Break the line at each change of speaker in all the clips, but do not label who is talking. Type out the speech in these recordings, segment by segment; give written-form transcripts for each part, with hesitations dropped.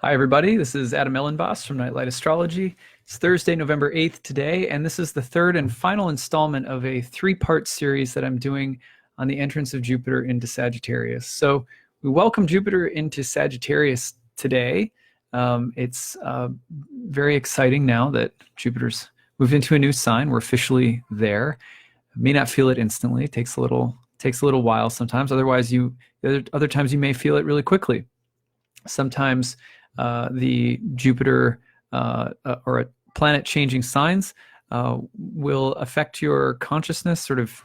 Hi, everybody. This is Adam Elenbaas from Nightlight Astrology. It's Thursday, November 8th today, and this is the third and final installment of a three-part series that I'm doing on the entrance of Jupiter into Sagittarius. So we welcome Jupiter into Sagittarius today. It's very exciting now that Jupiter's moved into a new sign. We're officially there. May not feel it instantly. It takes a little while sometimes. Other times you may feel it really quickly. Sometimes the Jupiter or a planet changing signs will affect your consciousness sort of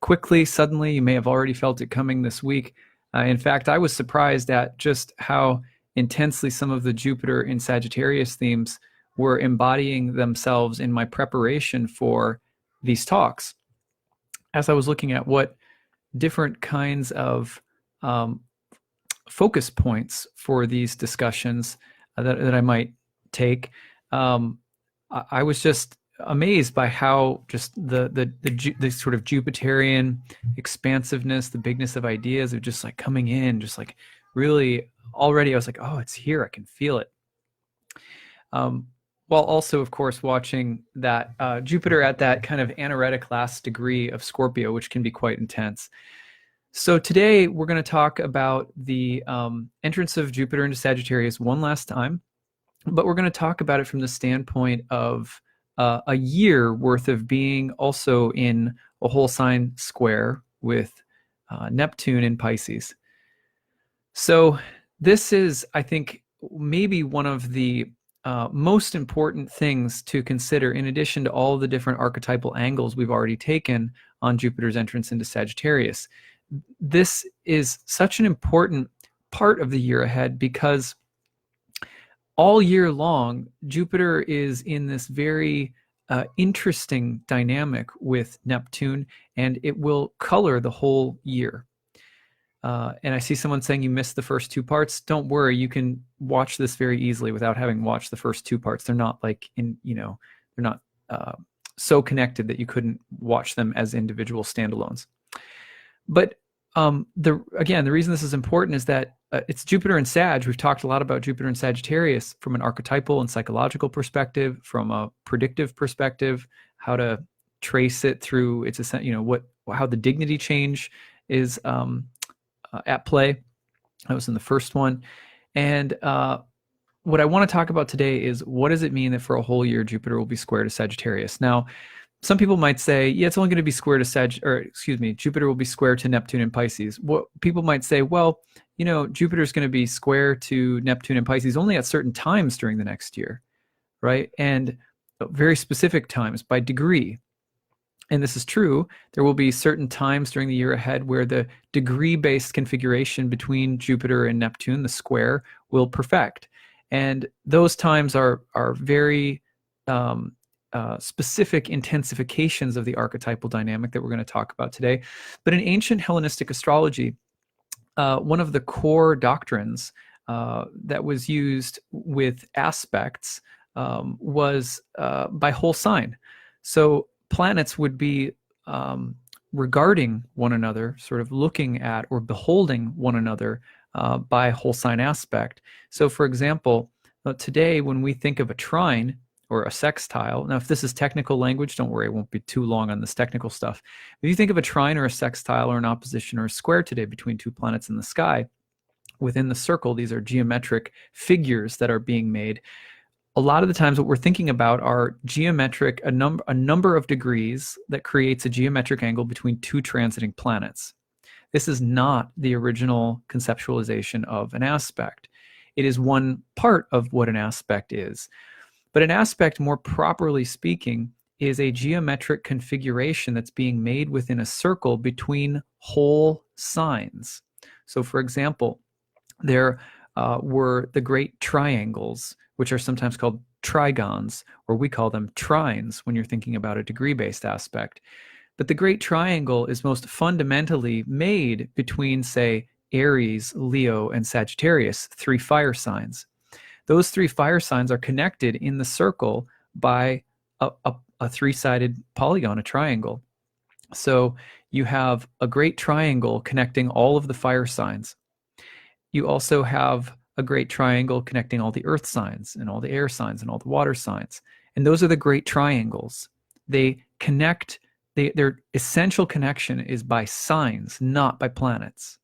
quickly, suddenly. You may have already felt it coming this week. In fact, I was surprised at just how intensely some of the Jupiter in Sagittarius themes were embodying themselves in my preparation for these talks. As I was looking at what different kinds of focus points for these discussions that I might take, I was just amazed by how just the sort of Jupiterian expansiveness, the bigness of ideas are just like coming in, just like really already. I was like, oh, it's here. I can feel it. While also, of course, watching that Jupiter at that kind of anaretic last degree of Scorpio, which can be quite intense. So today we're going to talk about the entrance of Jupiter into Sagittarius one last time, but we're going to talk about it from the standpoint of a year worth of being also in a whole sign square with Neptune in Pisces. So this is, I think, maybe one of the most important things to consider, in addition to all the different archetypal angles we've already taken on Jupiter's entrance into Sagittarius. This is such an important part of the year ahead because all year long, Jupiter is in this very interesting dynamic with Neptune, and it will color the whole year. And I see someone saying you missed the first two parts. Don't worry, you can watch this very easily without having watched the first two parts. They're not like they're not so connected that you couldn't watch them as individual standalones. But the reason this is important is that it's Jupiter and Sag. We've talked a lot about Jupiter and Sagittarius from an archetypal and psychological perspective, from a predictive perspective, how to trace it through its how the dignity change is at play. That was in the first one. And what I want to talk about today is, what does it mean that for a whole year Jupiter will be square to Sagittarius? Now, some people might say, yeah, it's only going to be square to Jupiter will be square to Neptune and Pisces. What people might say, well, Jupiter's going to be square to Neptune and Pisces only at certain times during the next year, right? And very specific times by degree. And this is true. There will be certain times during the year ahead where the degree-based configuration between Jupiter and Neptune, the square, will perfect. And those times are very specific intensifications of the archetypal dynamic that we're going to talk about today. But in ancient Hellenistic astrology, one of the core doctrines that was used with aspects was by whole sign. So planets would be regarding one another, sort of looking at or beholding one another by whole sign aspect. So for example, today when we think of a trine or a sextile, now if this is technical language, don't worry, it won't be too long on this technical stuff. If you think of a trine or a sextile or an opposition or a square today between two planets in the sky, within the circle, these are geometric figures that are being made. A lot of the times what we're thinking about are geometric, a number of degrees that creates a geometric angle between two transiting planets. This is not the original conceptualization of an aspect. It is one part of what an aspect is. But an aspect, more properly speaking, is a geometric configuration that's being made within a circle between whole signs. So for example, there were the great triangles, which are sometimes called trigons, or we call them trines when you're thinking about a degree-based aspect. But the great triangle is most fundamentally made between, say, Aries, Leo, and Sagittarius, three fire signs. Those three fire signs are connected in the circle by a three-sided polygon, a triangle. So you have a great triangle connecting all of the fire signs. You also have a great triangle connecting all the earth signs and all the air signs and all the water signs. And those are the great triangles. They connect, their essential connection is by signs, not by planets.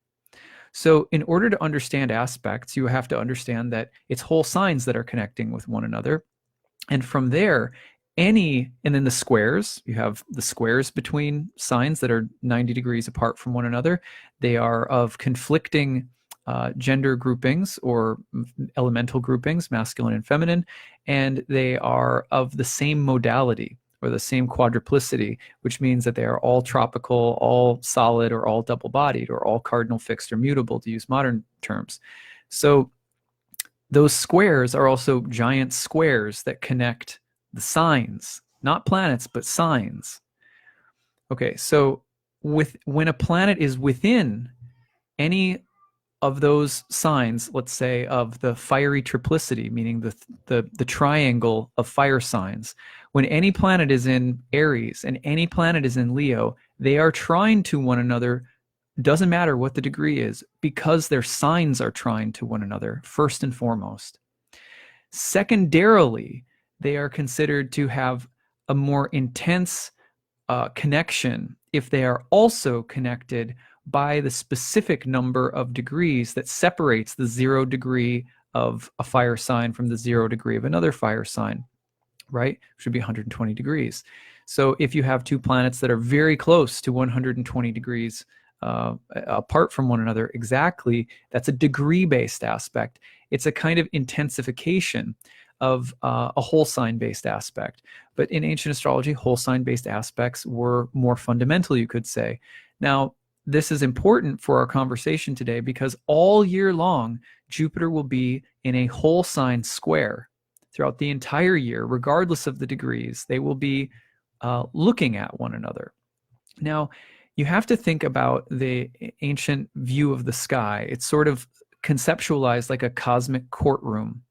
So in order to understand aspects, you have to understand that it's whole signs that are connecting with one another. And from there, and then the squares, you have the squares between signs that are 90 degrees apart from one another. They are of conflicting gender groupings or elemental groupings, masculine and feminine, and they are of the same modality or the same quadruplicity, which means that they are all tropical, all solid, or all double-bodied, or all cardinal, fixed, or mutable, to use modern terms. So those squares are also giant squares that connect the signs, not planets, but signs. Okay, so when a planet is within any of those signs, let's say of the fiery triplicity, meaning the triangle of fire signs, when any planet is in Aries and any planet is in Leo, they are trying to one another, doesn't matter what the degree is, because their signs are trying to one another, first and foremost. Secondarily, they are considered to have a more intense connection if they are also connected by the specific number of degrees that separates the 0 degree of a fire sign from the 0 degree of another fire sign, right? Should be 120 degrees. So if you have two planets that are very close to 120 degrees apart from one another, exactly, that's a degree-based aspect. It's a kind of intensification of a whole sign-based aspect. But in ancient astrology, whole sign-based aspects were more fundamental, you could say. Now, this is important for our conversation today because all year long, Jupiter will be in a whole sign square throughout the entire year, regardless of the degrees. They will be looking at one another. Now, you have to think about the ancient view of the sky. It's sort of conceptualized like a cosmic courtroom.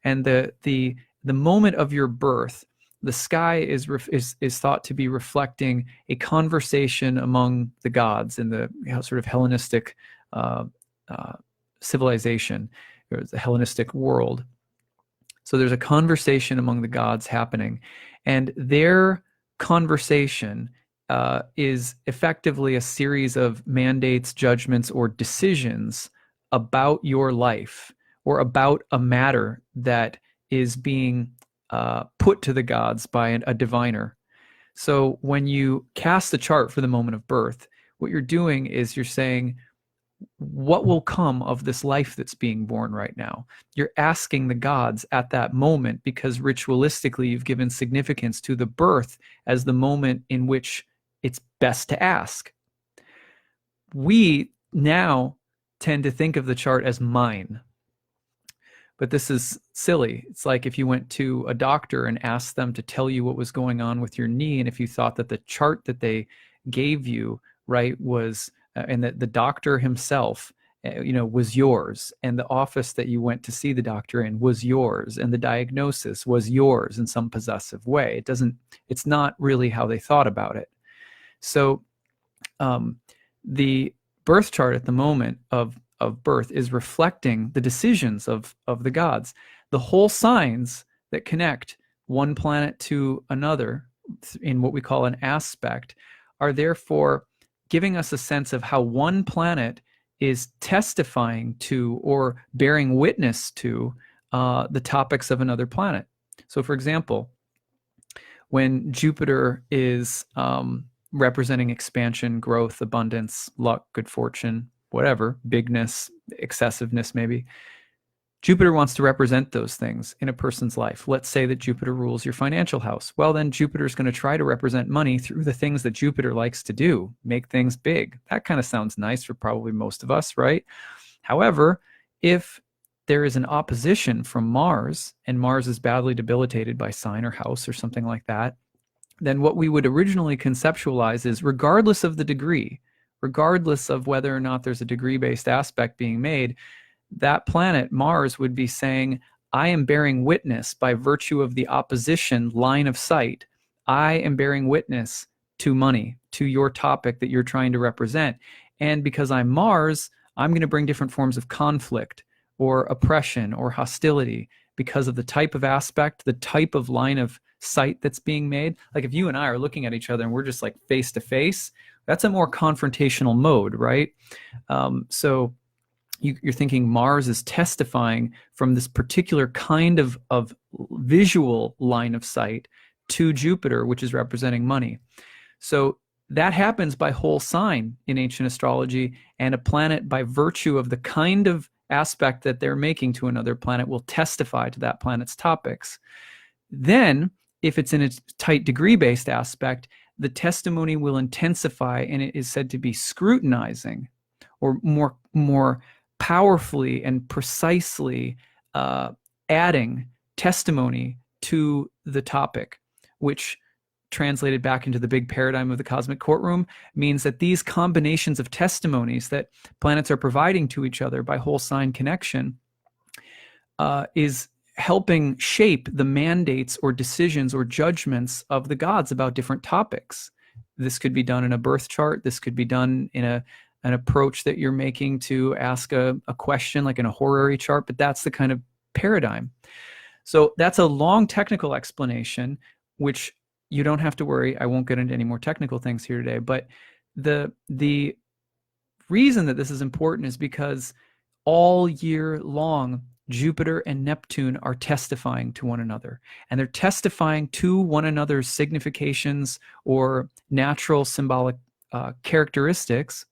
And the moment of your birth, the sky is thought to be reflecting a conversation among the gods in the sort of Hellenistic civilization, or the Hellenistic world. So there's a conversation among the gods happening, and their conversation is effectively a series of mandates, judgments, or decisions about your life or about a matter that is being put to the gods by a diviner. So when you cast the chart for the moment of birth, what you're doing is you're saying, what will come of this life that's being born right now? You're asking the gods at that moment because ritualistically you've given significance to the birth as the moment in which it's best to ask. We now tend to think of the chart as mine. But this is silly. It's like if you went to a doctor and asked them to tell you what was going on with your knee, and if you thought that the chart that they gave you, right, was, and that the doctor himself, was yours, and the office that you went to see the doctor in was yours, and the diagnosis was yours in some possessive way. It's not really how they thought about it. So the birth chart at the moment of birth is reflecting the decisions of the gods. The whole signs that connect one planet to another in what we call an aspect are therefore giving us a sense of how one planet is testifying to or bearing witness to the topics of another planet. So for example, when Jupiter is representing expansion, growth, abundance, luck, good fortune, whatever, bigness, excessiveness maybe, Jupiter wants to represent those things in a person's life. Let's say that Jupiter rules your financial house. Well, then Jupiter's going to try to represent money through the things that Jupiter likes to do, make things big. That kind of sounds nice for probably most of us, right? However, if there is an opposition from Mars, and Mars is badly debilitated by sign or house or something like that, then what we would originally conceptualize is, regardless of the degree, regardless of whether or not there's a degree-based aspect being made, that planet, Mars, would be saying, I am bearing witness by virtue of the opposition line of sight. I am bearing witness to money, to your topic that you're trying to represent. And because I'm Mars, I'm going to bring different forms of conflict, or oppression or hostility because of the type of aspect, the type of line of sight that's being made. Like if you and I are looking at each other and we're just like face to face, that's a more confrontational mode, right? So you're thinking Mars is testifying from this particular kind of visual line of sight to Jupiter, which is representing money. So that happens by whole sign in ancient astrology, and a planet, by virtue of the kind of aspect that they're making to another planet, will testify to that planet's topics. Then, if it's in a tight degree-based aspect, the testimony will intensify, and it is said to be scrutinizing, or more powerfully and precisely adding testimony to the topic, which translated back into the big paradigm of the cosmic courtroom means that these combinations of testimonies that planets are providing to each other by whole sign connection is helping shape the mandates or decisions or judgments of the gods about different topics. This could be done in a birth chart. This could be done in an approach that you're making to ask a question, like in a horary chart, but that's the kind of paradigm. So that's a long technical explanation, which you don't have to worry. I won't get into any more technical things here today, but the reason that this is important is because all year long, Jupiter and Neptune are testifying to one another, and they're testifying to one another's significations or natural symbolic characteristics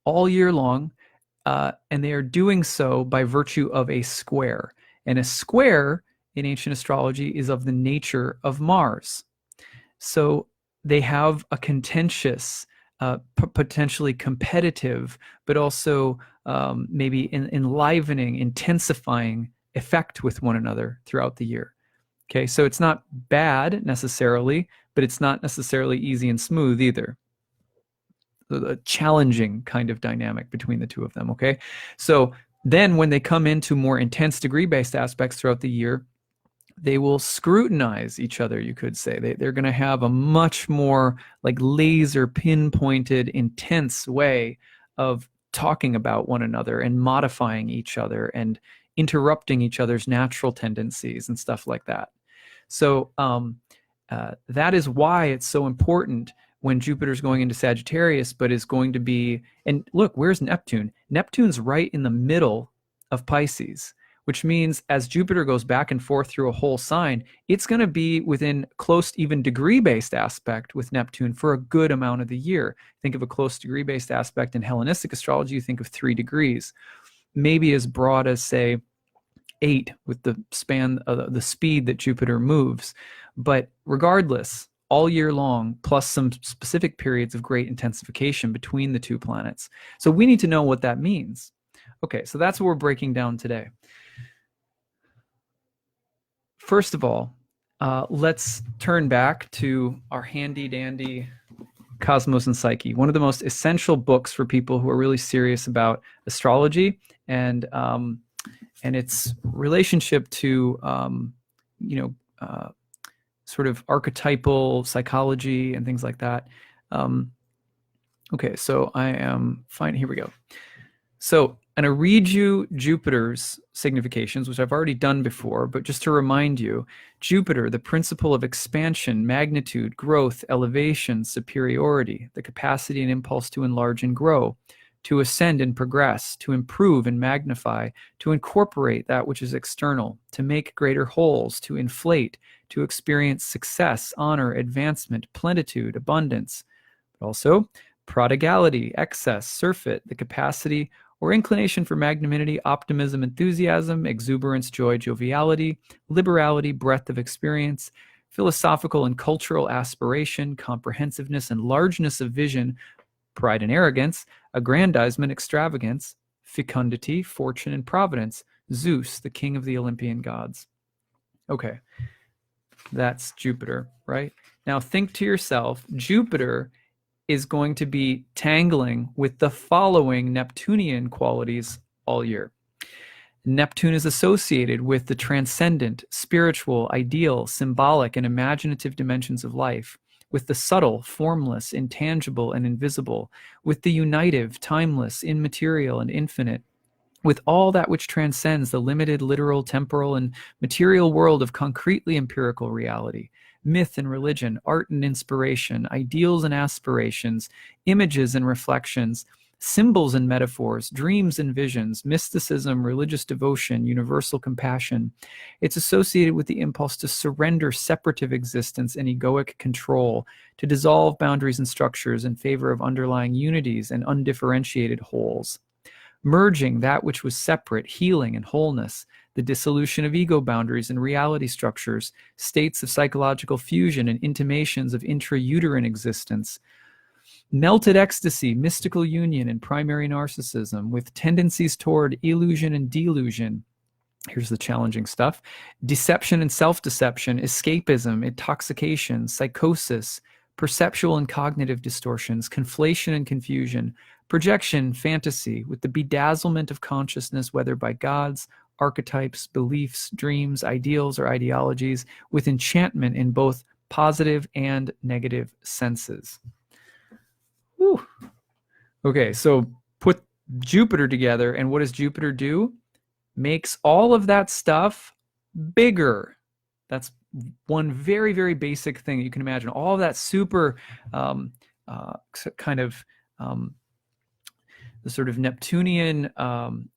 all year long, and they are doing so by virtue of a square. And a square in ancient astrology is of the nature of Mars. So they have a contentious, potentially competitive, but also maybe enlivening, intensifying effect with one another throughout the year. Okay, so it's not bad necessarily, but it's not necessarily easy and smooth either. A challenging kind of dynamic between the two of them, okay? So then when they come into more intense degree-based aspects throughout the year, they will scrutinize each other, you could say. They're going to have a much more like laser pinpointed, intense way of talking about one another and modifying each other and interrupting each other's natural tendencies and stuff like that. So that is why it's so important when Jupiter's going into Sagittarius, but is going to be, and look, where's Neptune? Neptune's right in the middle of Pisces, which means as Jupiter goes back and forth through a whole sign, it's going to be within close, even degree-based aspect with Neptune for a good amount of the year. Think of a close degree-based aspect in Hellenistic astrology, you think of 3 degrees, maybe as broad as, say, 8 with the span, the speed that Jupiter moves. But regardless, all year long, plus some specific periods of great intensification between the two planets. So we need to know what that means. Okay, so that's what we're breaking down today. First of all, let's turn back to our handy-dandy Cosmos and Psyche, one of the most essential books for people who are really serious about astrology and its relationship to, sort of archetypal psychology and things like that. Okay, so I am fine. Here we go. So I'm going to read you Jupiter's significations, which I've already done before, but just to remind you, Jupiter, the principle of expansion, magnitude, growth, elevation, superiority, the capacity and impulse to enlarge and grow, to ascend and progress, to improve and magnify, to incorporate that which is external, to make greater wholes, to inflate, to experience success, honor, advancement, plenitude, abundance, but also prodigality, excess, surfeit, the capacity or inclination for magnanimity, optimism, enthusiasm, exuberance, joy, joviality, liberality, breadth of experience, philosophical and cultural aspiration, comprehensiveness and largeness of vision, pride and arrogance, aggrandizement, extravagance, fecundity, fortune and providence, Zeus, the king of the Olympian gods. Okay, that's Jupiter, right? Now think to yourself, Jupiter is going to be tangling with the following Neptunian qualities all year. Neptune is associated with the transcendent, spiritual, ideal, symbolic, and imaginative dimensions of life, with the subtle, formless, intangible, and invisible, with the unitive, timeless, immaterial, and infinite, with all that which transcends the limited, literal, temporal, and material world of concretely empirical reality, myth and religion, art and inspiration, ideals and aspirations, images and reflections, symbols and metaphors, dreams and visions, mysticism, religious devotion, universal compassion. It's associated with the impulse to surrender separative existence and egoic control, to dissolve boundaries and structures in favor of underlying unities and undifferentiated wholes. Merging that which was separate, healing and wholeness, the dissolution of ego boundaries and reality structures, states of psychological fusion and intimations of intrauterine existence, melted ecstasy, mystical union, and primary narcissism, with tendencies toward illusion and delusion. Here's the challenging stuff: deception and self-deception, escapism, intoxication, psychosis, perceptual and cognitive distortions, conflation and confusion, projection, fantasy, with the bedazzlement of consciousness, whether by gods, archetypes, beliefs, dreams, ideals, or ideologies, with enchantment in both positive and negative senses. Whew. Okay, so put Jupiter together, and what does Jupiter do? Makes all of that stuff bigger. That's one very, very basic thing you can imagine. All of that super kind of the sort of Neptunian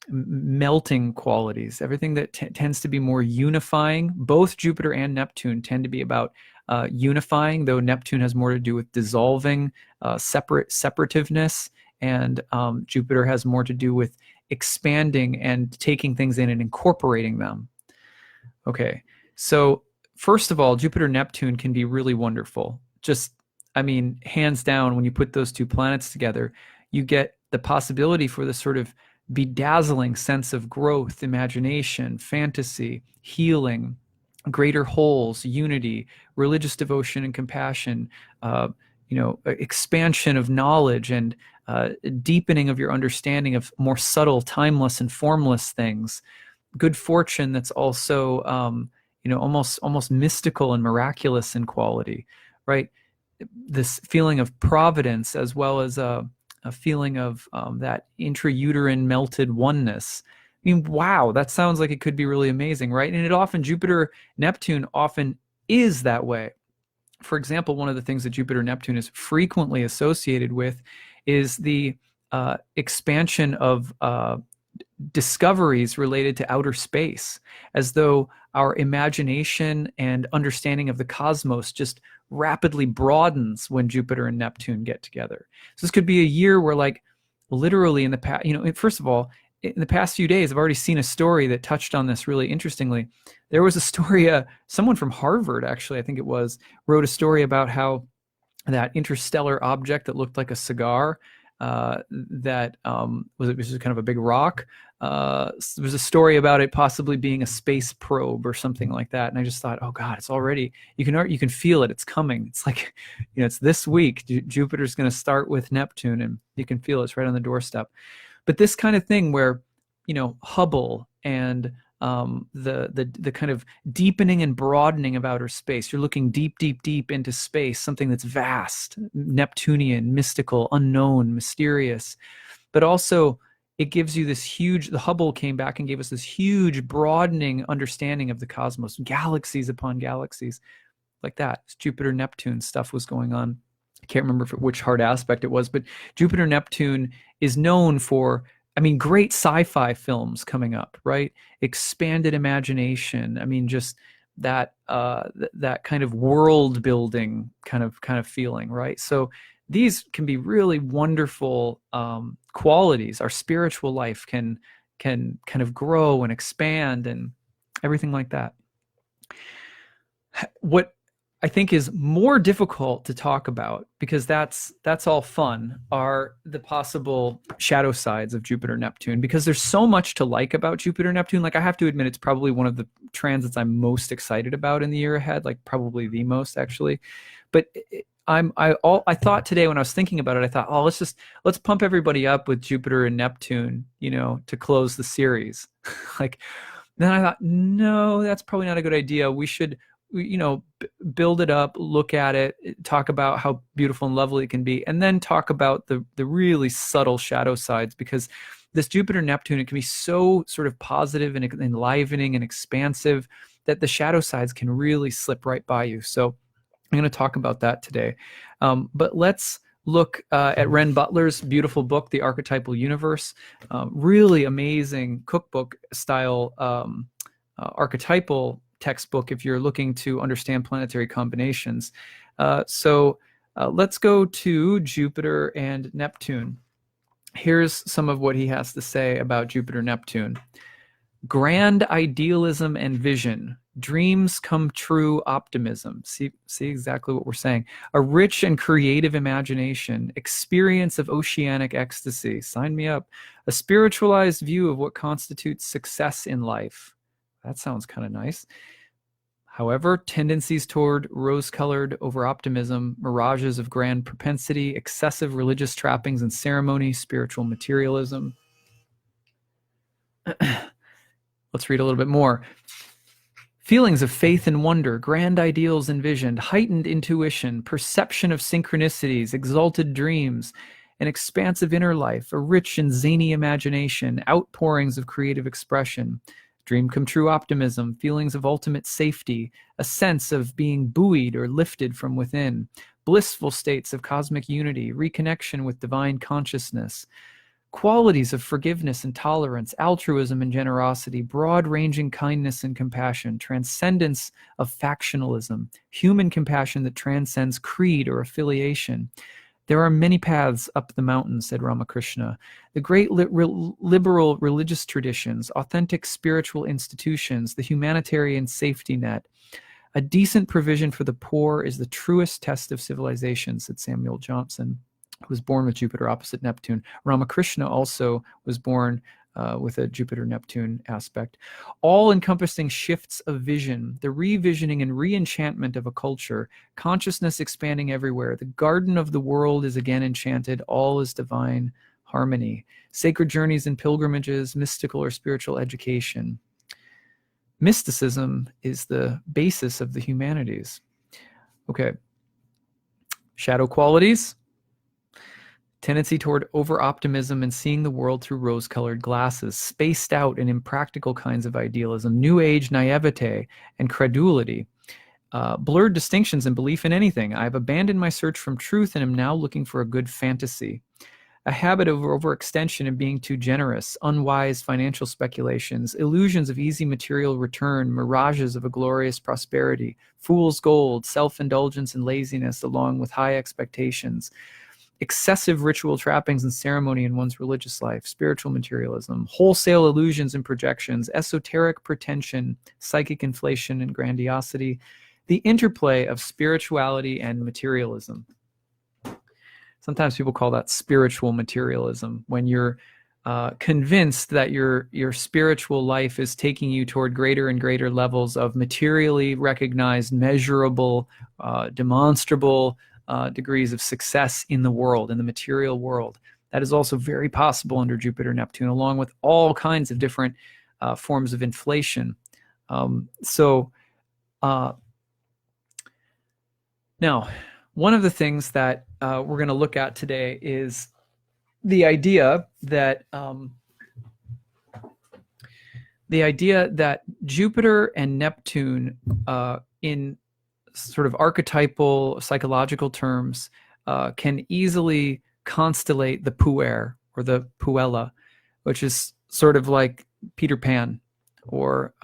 melting qualities, everything that tends to be more unifying. Both Jupiter and Neptune tend to be about unifying, though Neptune has more to do with dissolving separativeness, and Jupiter has more to do with expanding and taking things in and incorporating them. Okay, so first of all, Jupiter-Neptune can be really wonderful. Just, I mean, hands down, when you put those two planets together, you get the possibility for this sort of bedazzling sense of growth, imagination, fantasy, healing, greater wholes, unity, religious devotion and compassion, expansion of knowledge, and deepening of your understanding of more subtle, timeless, and formless things. Good fortune that's also, almost mystical and miraculous in quality, right? This feeling of providence, as well as a feeling of that intrauterine melted oneness. I mean, wow, that sounds like it could be really amazing, right? And it often, Jupiter, Neptune often is that way. For example, one of the things that Jupiter, Neptune is frequently associated with is the expansion of discoveries related to outer space, as though our imagination and understanding of the cosmos just rapidly broadens when Jupiter and Neptune get together. So this could be a year where, like, literally in the past, first of all, in the past few days, I've already seen a story that touched on this really interestingly. There was a story, someone from Harvard, actually, I think it was, wrote a story about how that interstellar object that looked like a cigar, that was kind of a big rock. There was a story about it possibly being a space probe or something like that, and I just thought, oh God, it's already, you can feel it. It's coming. It's like, it's this week. Jupiter's going to start with Neptune, and you can feel it's right on the doorstep. But this kind of thing where, Hubble and the kind of deepening and broadening of outer space. You're looking deep, deep, deep into space, something that's vast, Neptunian, mystical, unknown, mysterious. But also, it gives you this huge, the Hubble came back and gave us this huge broadening understanding of the cosmos, galaxies upon galaxies, like that. Jupiter, Neptune stuff was going on. I can't remember which hard aspect it was, but Jupiter, Neptune is known for, great sci-fi films coming up, right? Expanded imagination. Just that that kind of world building kind of feeling, right? So these can be really wonderful qualities. Our spiritual life can kind of grow and expand and everything like that. What I think is more difficult to talk about, because that's all fun, are the possible shadow sides of Jupiter Neptune, because there's so much to like about Jupiter Neptune. Like, I have to admit, it's probably one of the transits I'm most excited about in the year ahead, like probably the most, actually. But I thought today, when I was thinking about it, I thought, oh, let's pump everybody up with Jupiter and Neptune, to close the series. Then I thought, no, that's probably not a good idea. We should, build it up, look at it, talk about how beautiful and lovely it can be, and then talk about the really subtle shadow sides, because this Jupiter-Neptune, it can be so sort of positive and enlivening and expansive that the shadow sides can really slip right by you. So I'm going to talk about that today. But let's look at Ren Butler's beautiful book, The Archetypal Universe. Really amazing cookbook style archetypal textbook if you're looking to understand planetary combinations. So let's go to Jupiter and Neptune. Here's some of what he has to say about Jupiter-Neptune. Grand idealism and vision, dreams come true optimism. See exactly what we're saying. A rich and creative imagination, experience of oceanic ecstasy. Sign me up. A spiritualized view of what constitutes success in life. That sounds kind of nice. However, tendencies toward rose-colored over-optimism, mirages of grand propensity, excessive religious trappings and ceremony, spiritual materialism. Let's read a little bit more. Feelings of faith and wonder, grand ideals envisioned, heightened intuition, perception of synchronicities, exalted dreams, an expansive inner life, a rich and zany imagination, outpourings of creative expression, dream come true optimism, feelings of ultimate safety, a sense of being buoyed or lifted from within, blissful states of cosmic unity, reconnection with divine consciousness, qualities of forgiveness and tolerance, altruism and generosity, broad-ranging kindness and compassion, transcendence of factionalism, human compassion that transcends creed or affiliation. There are many paths up the mountain, said Ramakrishna. The great liberal religious traditions, authentic spiritual institutions, the humanitarian safety net. A decent provision for the poor is the truest test of civilization, said Samuel Johnson, who was born with Jupiter opposite Neptune. Ramakrishna also was born with a Jupiter-Neptune aspect. All-encompassing shifts of vision, the revisioning and re-enchantment of a culture, consciousness expanding everywhere. The garden of the world is again enchanted. All is divine harmony. Sacred journeys and pilgrimages, mystical or spiritual education. Mysticism is the basis of the humanities. Okay. Shadow qualities. Tendency toward over-optimism and seeing the world through rose-colored glasses, spaced out and impractical kinds of idealism, new age naivete and credulity, blurred distinctions and belief in anything. I've abandoned my search from truth and am now looking for a good fantasy. A habit of overextension and being too generous, unwise financial speculations, illusions of easy material return, mirages of a glorious prosperity, fool's gold, self-indulgence and laziness along with high expectations, excessive ritual trappings and ceremony in one's religious life, spiritual materialism, wholesale illusions and projections, esoteric pretension, psychic inflation and grandiosity, the interplay of spirituality and materialism. Sometimes people call that spiritual materialism, when you're convinced that your spiritual life is taking you toward greater and greater levels of materially recognized, measurable, demonstrable degrees of success in the world, in the material world. That is also very possible under Jupiter-Neptune, along with all kinds of different forms of inflation. Now, one of the things that we're going to look at today is the idea that Jupiter and Neptune in sort of archetypal psychological terms can easily constellate the Puer or the Puella, which is sort of like Peter Pan, or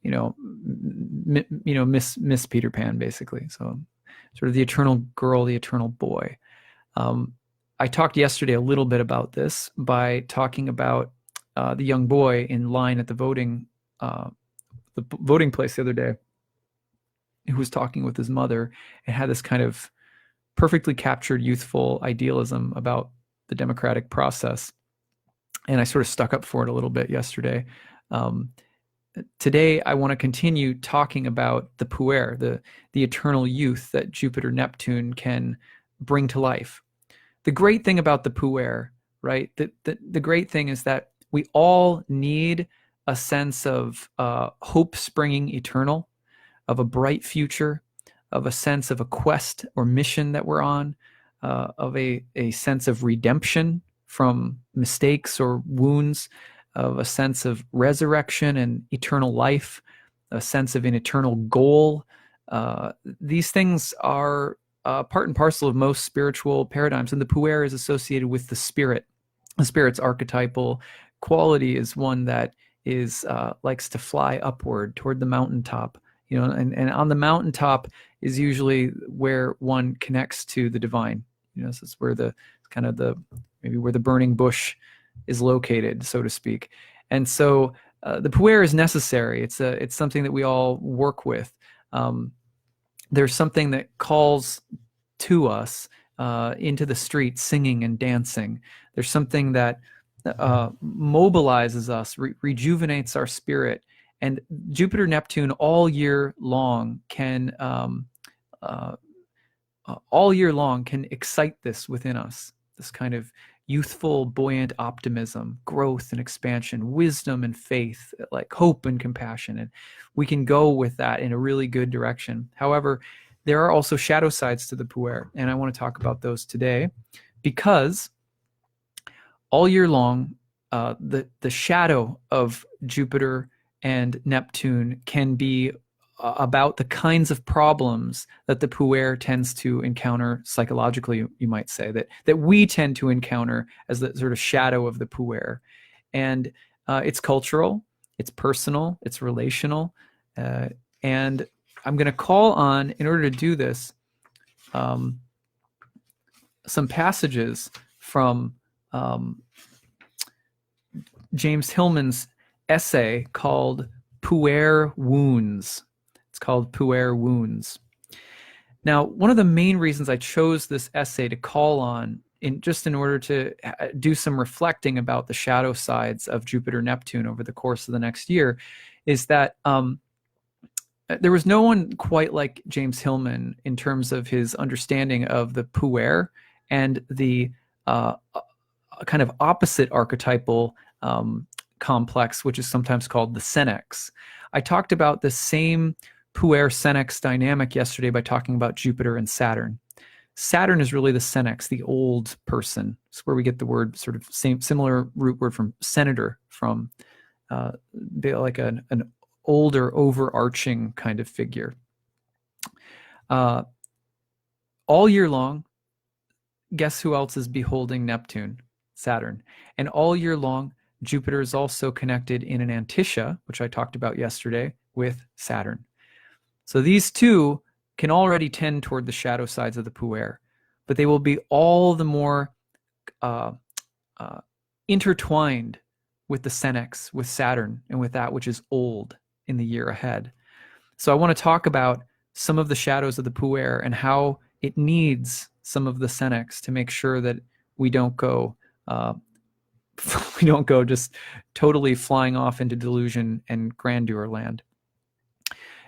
Miss Peter Pan, basically. So sort of the eternal girl, the eternal boy. I talked yesterday a little bit about this by talking about the young boy in line at the voting place the other day, who was talking with his mother and had this kind of perfectly captured youthful idealism about the democratic process. And I sort of stuck up for it a little bit yesterday. Today, I want to continue talking about the Puer, the eternal youth that Jupiter-Neptune can bring to life. The great thing about the Puer, right? The great thing is that we all need a sense of hope springing eternal, of a bright future, of a sense of a quest or mission that we're on, of a sense of redemption from mistakes or wounds, of a sense of resurrection and eternal life, a sense of an eternal goal. These things are part and parcel of most spiritual paradigms, and the Puer is associated with the spirit. The spirit's archetypal quality is one that is likes to fly upward toward the mountaintop, and on the mountaintop is usually where one connects to the divine. This is where maybe where the burning bush is located, so to speak. And so the Puer is necessary. It's something that we all work with. There's something that calls to us into the streets, singing and dancing. There's something that mobilizes us, rejuvenates our spirit. And Jupiter Neptune all year long can excite this within us, this kind of youthful, buoyant optimism, growth and expansion, wisdom and faith, like hope and compassion. And we can go with that in a really good direction. However, there are also shadow sides to the Puer, and I want to talk about those today, because all year long, the shadow of Jupiter and Neptune can be about the kinds of problems that the Puer tends to encounter psychologically, you might say, that we tend to encounter as the sort of shadow of the Puer. And it's cultural, it's personal, it's relational. And I'm going to call on, in order to do this, some passages from James Hillman's essay called Puer Wounds. It's called Puer Wounds. Now, one of the main reasons I chose this essay to call on, in order to do some reflecting about the shadow sides of Jupiter Neptune over the course of the next year, is that there was no one quite like James Hillman in terms of his understanding of the Puer and the kind of opposite archetypal complex, which is sometimes called the Senex. I talked about the same Puer-Senex dynamic yesterday by talking about Jupiter and Saturn. Saturn is really the Senex, the old person. It's where we get the word, sort of similar root word from senator, from like an older, overarching kind of figure. All year long, guess who else is beholding Neptune? Saturn. And all year long, Jupiter is also connected in an antitia, which I talked about yesterday, with Saturn. So these two can already tend toward the shadow sides of the Puer, but they will be all the more intertwined with the Senex, with Saturn, and with that which is old in the year ahead. So I want to talk about some of the shadows of the Puer and how it needs some of the Senex to make sure that we don't go just totally flying off into delusion and grandeur land.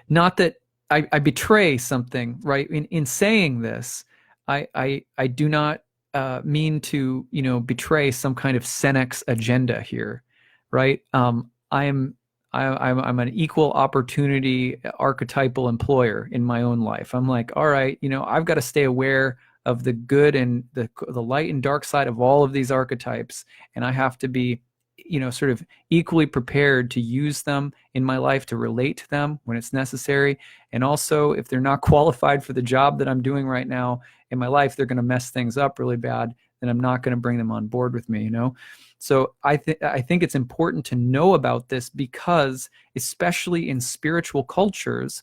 Not that I betray something, right? In saying this, I do not mean to betray some kind of Senex agenda here, right? I'm an equal opportunity archetypal employer in my own life. I'm like, all right, I've got to stay aware of the good and the light and dark side of all of these archetypes, and I have to be sort of equally prepared to use them in my life, to relate to them when it's necessary. And also, if they're not qualified for the job that I'm doing right now in my life, they're going to mess things up really bad, then I'm not going to bring them on board with me, So I think it's important to know about this, because especially in spiritual cultures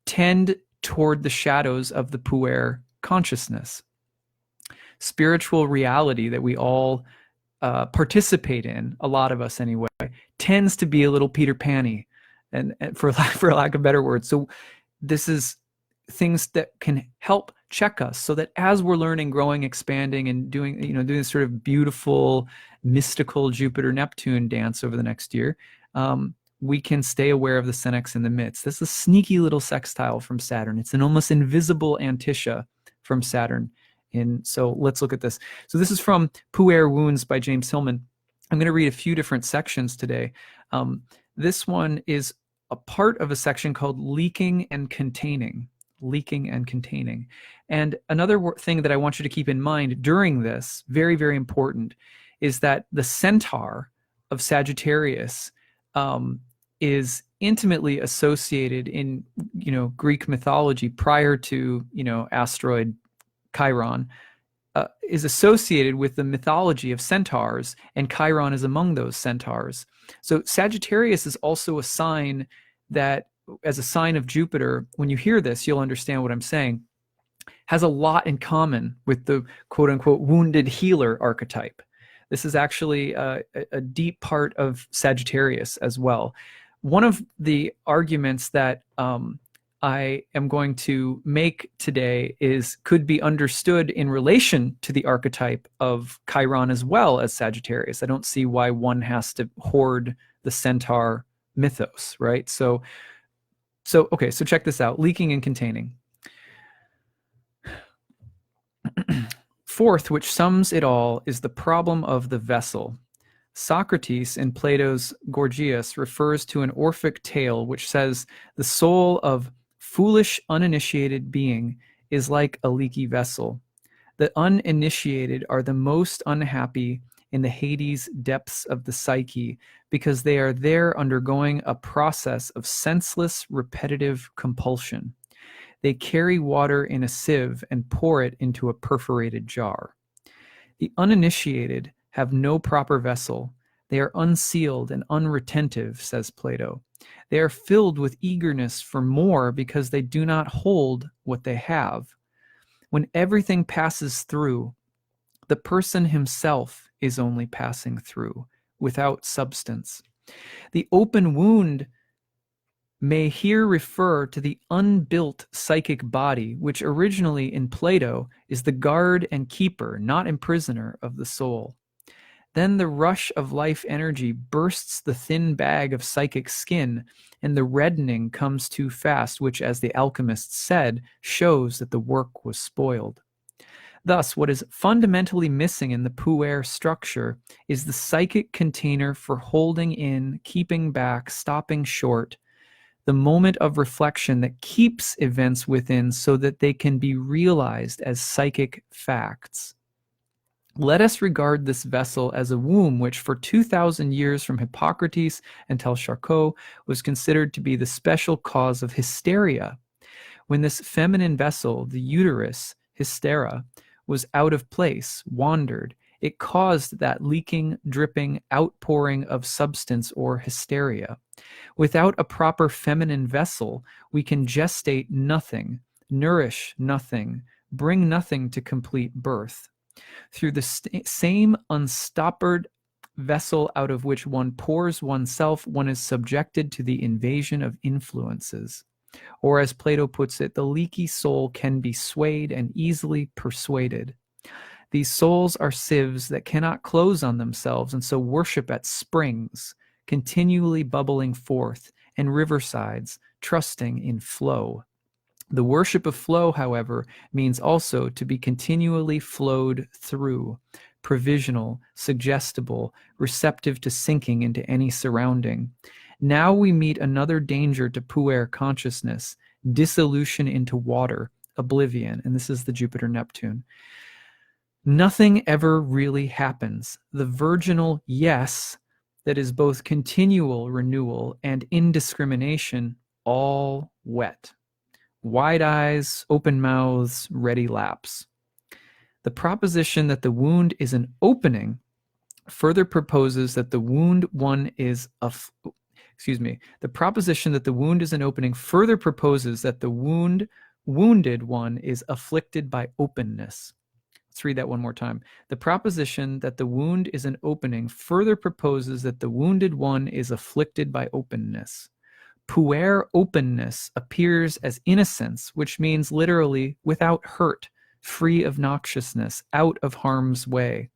tend toward the shadows of the Puer consciousness. Spiritual reality that we all participate in, a lot of us anyway, tends to be a little Peter Pan-y, and for lack of better words. So this is things that can help check us, so that as we're learning, growing, expanding, and doing this sort of beautiful, mystical Jupiter Neptune dance over the next year, we can stay aware of the Senex in the midst. This is a sneaky little sextile from Saturn. It's an almost invisible antitia from Saturn. And so let's look at this. So this is from Puer Wounds by James Hillman. I'm going to read a few different sections today. This one is a part of a section called Leaking and Containing. leaking and containing. And another thing that I want you to keep in mind during this, very, very important, is that the centaur of Sagittarius is intimately associated in, Greek mythology prior to, asteroid Chiron, is associated with the mythology of centaurs, and Chiron is among those centaurs. So Sagittarius is also a sign that, as a sign of Jupiter, when you hear this, you'll understand what I'm saying, has a lot in common with the quote-unquote wounded healer archetype. This is actually a deep part of Sagittarius as well. One of the arguments that I am going to make today could be understood in relation to the archetype of Chiron as well as Sagittarius. I don't see why one has to hoard the centaur mythos, right? So check this out: leaking and containing. Fourth, which sums it all, is the problem of the vessel. Socrates in Plato's Gorgias refers to an Orphic tale which says the soul of foolish uninitiated being is like a leaky vessel. The uninitiated are the most unhappy in the Hades depths of the psyche because they are there undergoing a process of senseless repetitive compulsion. They carry water in a sieve and pour it into a perforated jar. The uninitiated have no proper vessel. They are unsealed and unretentive, says Plato. They are filled with eagerness for more because they do not hold what they have. When everything passes through, the person himself is only passing through, without substance. The open wound may here refer to the unbuilt psychic body, which originally in Plato is the guard and keeper, not imprisoner, of the soul. Then the rush of life energy bursts the thin bag of psychic skin, and the reddening comes too fast, which, as the alchemists said, shows that the work was spoiled. Thus, what is fundamentally missing in the Puer structure is the psychic container for holding in, keeping back, stopping short, the moment of reflection that keeps events within so that they can be realized as psychic facts. Let us regard this vessel as a womb which for 2,000 years from Hippocrates until Charcot was considered to be the special cause of hysteria. When this feminine vessel, the uterus, hystera, was out of place, wandered, it caused that leaking, dripping, outpouring of substance or hysteria. Without a proper feminine vessel, we can gestate nothing, nourish nothing, bring nothing to complete birth. Through the same unstoppered vessel out of which one pours oneself, one is subjected to the invasion of influences. Or as Plato puts it, the leaky soul can be swayed and easily persuaded. These souls are sieves that cannot close on themselves and so worship at springs, continually bubbling forth, and riversides, trusting in flow. The worship of flow, however, means also to be continually flowed through, provisional, suggestible, receptive to sinking into any surrounding. Now we meet another danger to Puer consciousness, dissolution into water, oblivion, and this is the Jupiter-Neptune. Nothing ever really happens. The virginal yes that is both continual renewal and indiscrimination, all wet. Wide eyes, open mouths, ready laps. The proposition that the wound is an opening further proposes that the wound one is the proposition that the wound is an opening further proposes that the wounded one is afflicted by openness. Let's read that one more time. The proposition that the wound is an opening further proposes that the wounded one is afflicted by openness. Puer openness appears as innocence, which means literally without hurt, free of noxiousness, out of harm's way.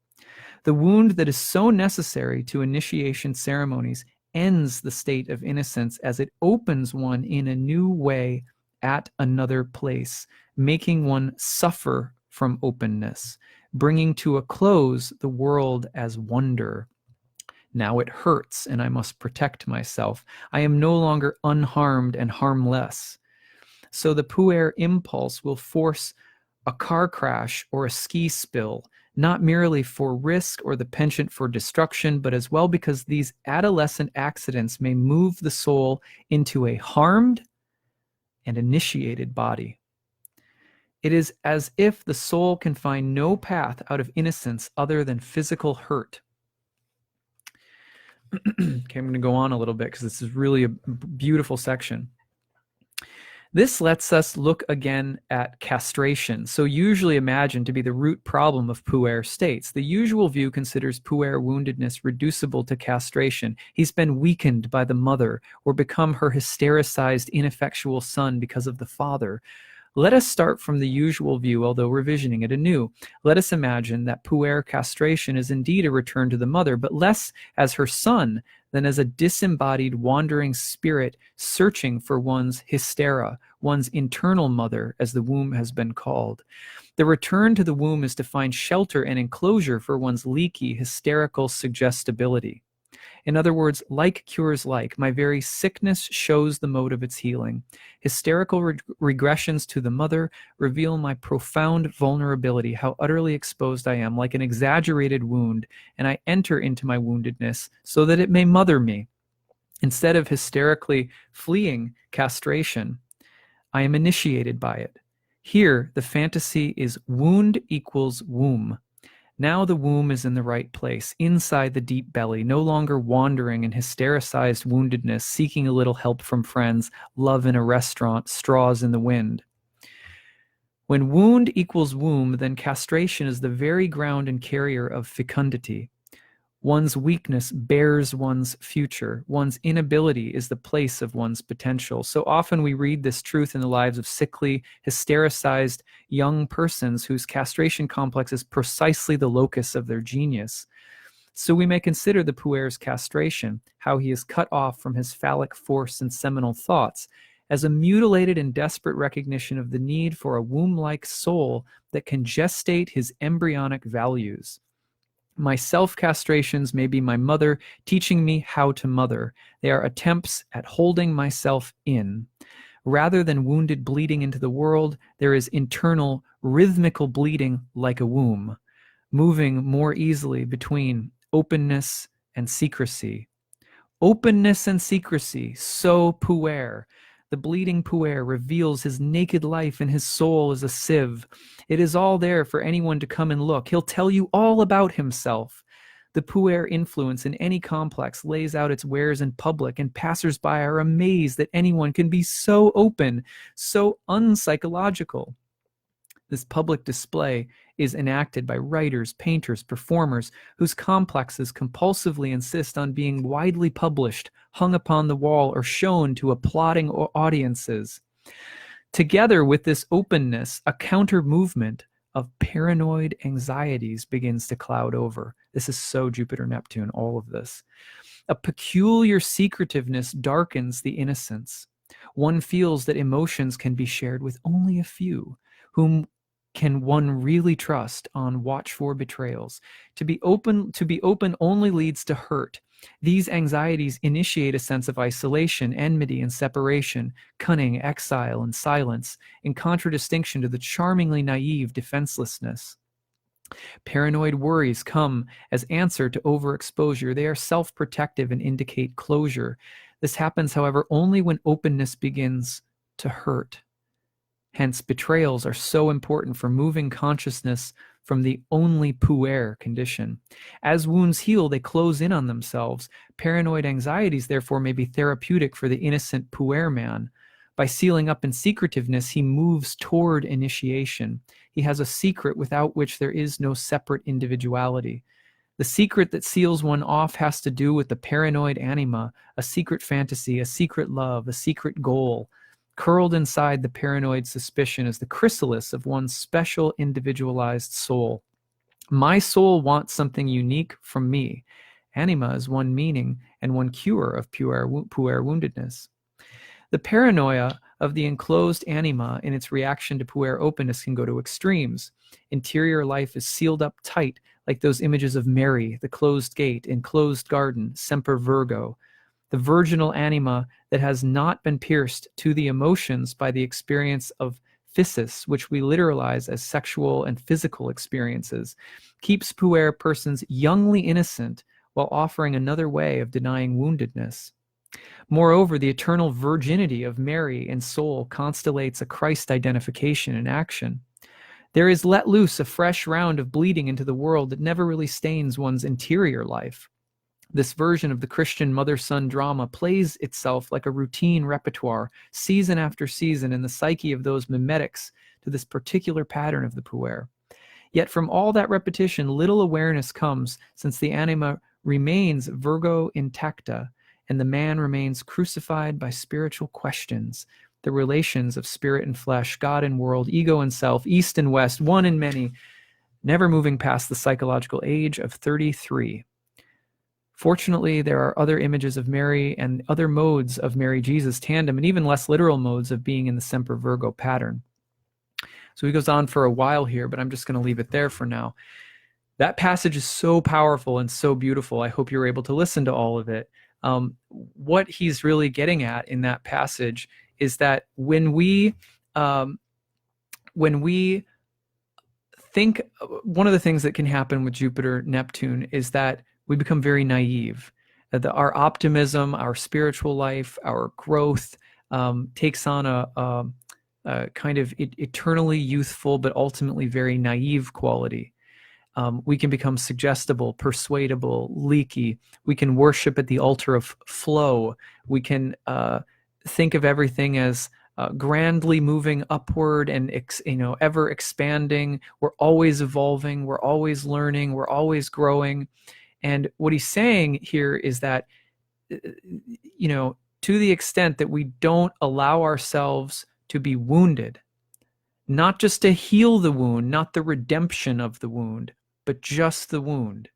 The wound that is so necessary to initiation ceremonies ends the state of innocence as it opens one in a new way at another place, making one suffer from openness, bringing to a close the world as wonder. Now it hurts, and I must protect myself. I am no longer unharmed and harmless. So the Puer impulse will force a car crash or a ski spill, not merely for risk or the penchant for destruction, but as well because these adolescent accidents may move the soul into a harmed and initiated body. It is as if the soul can find no path out of innocence other than physical hurt. Okay, I'm going to go on a little bit because this is really a beautiful section. This lets us look again at castration, so usually imagined to be the root problem of Puer states. The usual view considers Puer woundedness reducible to castration. He's been weakened by the mother or become her hystericized, ineffectual son because of the father. Let us start from the usual view, although revisioning it anew. Let us imagine that Puer castration is indeed a return to the mother, but less as her son than as a disembodied wandering spirit searching for one's hystera, one's internal mother, as the womb has been called. The return to the womb is to find shelter and enclosure for one's leaky, hysterical suggestibility. In other words, like cures like. My very sickness shows the mode of its healing. Hysterical regressions to the mother reveal my profound vulnerability, how utterly exposed I am, like an exaggerated wound, and I enter into my woundedness so that it may mother me. Instead of hysterically fleeing castration, I am initiated by it. Here, the fantasy is wound equals womb. Now the womb is in the right place, inside the deep belly, no longer wandering in hystericized woundedness, seeking a little help from friends, love in a restaurant, straws in the wind. When wound equals womb, then castration is the very ground and carrier of fecundity. One's weakness bears one's future. One's inability is the place of one's potential. So often we read this truth in the lives of sickly, hystericized young persons whose castration complex is precisely the locus of their genius. So we may consider the Puer's castration, how he is cut off from his phallic force and seminal thoughts, as a mutilated and desperate recognition of the need for a womb-like soul that can gestate his embryonic values. My self-castrations may be my mother teaching me how to mother. They are attempts at holding myself in. Rather than wounded bleeding into the world, there is internal rhythmical bleeding like a womb, moving more easily between openness and secrecy. Openness and secrecy, so Puer. The bleeding Puer reveals his naked life and his soul as a sieve. It is all there for anyone to come and look. He'll tell you all about himself. The Puer influence in any complex lays out its wares in public, and passersby are amazed that anyone can be so open, so unpsychological. This public display is enacted by writers, painters, performers, whose complexes compulsively insist on being widely published, hung upon the wall, or shown to applauding audiences. Together with this openness, a counter-movement of paranoid anxieties begins to cloud over. This is so Jupiter-Neptune, all of this. A peculiar secretiveness darkens the innocence. One feels that emotions can be shared with only a few, whom can one really trust on watch for betrayals. To be open only leads to hurt. These anxieties initiate a sense of isolation, enmity, and separation, cunning, exile, and silence, in contradistinction to the charmingly naive defenselessness. Paranoid worries come as answer to overexposure. They are self-protective and indicate closure. This happens, however, only when openness begins to hurt. Hence, betrayals are so important for moving consciousness from the only Puer condition. As wounds heal, they close in on themselves. Paranoid anxieties, therefore, may be therapeutic for the innocent Puer man. By sealing up in secretiveness, he moves toward initiation. He has a secret without which there is no separate individuality. The secret that seals one off has to do with the paranoid anima, a secret fantasy, a secret love, a secret goal. Curled inside the paranoid suspicion is the chrysalis of one's special individualized soul. My soul wants something unique from me. Anima is one meaning and one cure of Puer woundedness. The paranoia of the enclosed anima in its reaction to Puer openness can go to extremes. Interior life is sealed up tight, like those images of Mary, the closed gate, enclosed garden, semper virgo. the virginal anima that has not been pierced to the emotions by the experience of physis, which we literalize as sexual and physical experiences, keeps Puer persons youngly innocent while offering another way of denying woundedness. Moreover, the eternal virginity of Mary in soul constellates a Christ identification in action. There is let loose a fresh round of bleeding into the world that never really stains one's interior life. This version of the Christian mother-son drama plays itself like a routine repertoire, season after season, in the psyche of those mimetics to this particular pattern of the Puer. Yet from all that repetition, little awareness comes, since the anima remains Virgo intacta, and the man remains crucified by spiritual questions, the relations of spirit and flesh, God and world, ego and self, east and west, one and many, never moving past the psychological age of 33. Fortunately, there are other images of Mary and other modes of Mary-Jesus tandem, and even less literal modes of being in the Semper Virgo pattern. So he goes on for a while here, but I'm just going to leave it there for now. That passage is so powerful and so beautiful. I hope you're able to listen to all of it. What he's really getting at in that passage is that when we think, one of the things that can happen with Jupiter, Neptune, is that we become very naive. Our optimism, our spiritual life, our growth takes on a kind of eternally youthful but ultimately very naive quality. We can become suggestible, persuadable, leaky. We can worship at the altar of flow. We can think of everything as grandly moving upward and ever expanding. We're always evolving. We're always learning. We're always growing. And what he's saying here is that, to the extent that we don't allow ourselves to be wounded, not just to heal the wound, not the redemption of the wound, but just the wound.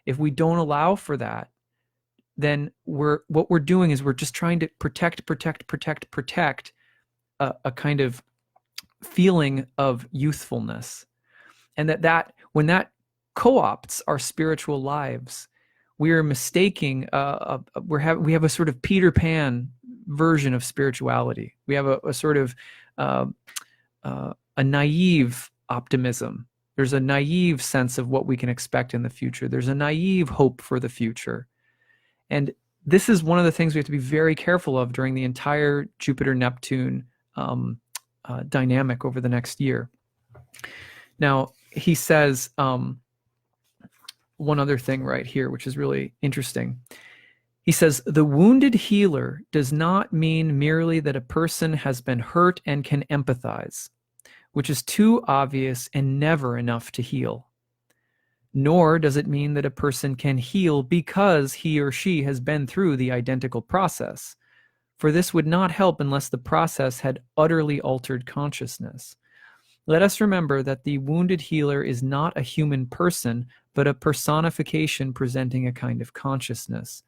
If we don't allow for that, then what we're doing is we're just trying to protect a kind of feeling of youthfulness. And that when that co-opts our spiritual lives, we are mistaking, we have a sort of Peter Pan version of spirituality. We have a sort of a naive optimism. There's a naive sense of what we can expect in the future. There's a naive hope for the future. And this is one of the things we have to be very careful of during the entire Jupiter-Neptune dynamic over the next year. Now, he says one other thing right here, which is really interesting. He says, the wounded healer does not mean merely that a person has been hurt and can empathize, which is too obvious and never enough to heal. Nor does it mean that a person can heal because he or she has been through the identical process, for this would not help unless the process had utterly altered consciousness. Let us remember that the wounded healer is not a human person, but a personification presenting a kind of consciousness.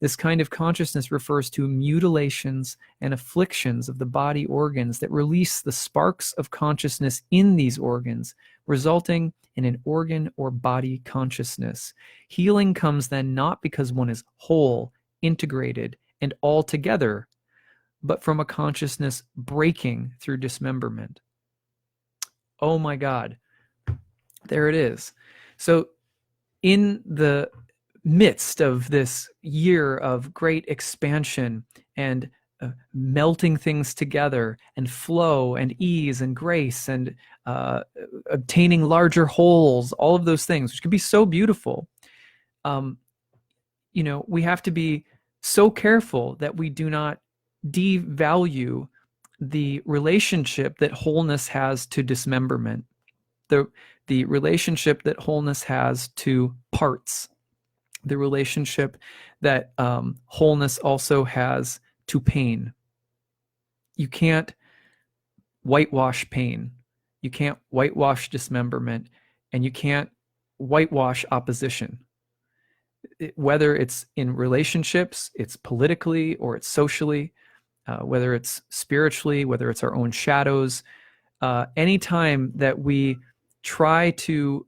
This kind of consciousness refers to mutilations and afflictions of the body organs that release the sparks of consciousness in these organs, resulting in an organ or body consciousness. Healing comes then not because one is whole, integrated, and all together, but from a consciousness breaking through dismemberment. Oh my God. There it is. So in the midst of this year of great expansion and melting things together and flow and ease and grace and obtaining larger wholes, all of those things, which can be so beautiful, we have to be so careful that we do not devalue the relationship that wholeness has to dismemberment, the relationship that wholeness has to parts, the relationship that wholeness also has to pain. You can't whitewash pain. You can't whitewash dismemberment, and you can't whitewash opposition. Whether it's in relationships, it's politically, or it's socially, whether it's spiritually, whether it's our own shadows, anytime that we try to,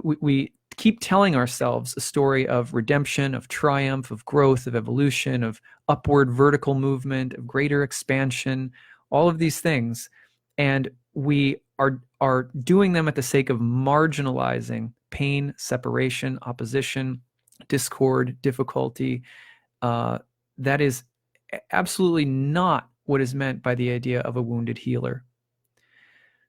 we keep telling ourselves a story of redemption, of triumph, of growth, of evolution, of upward vertical movement, of greater expansion, all of these things. And we are doing them at the sake of marginalizing pain, separation, opposition, discord, difficulty. That is absolutely not what is meant by the idea of a wounded healer.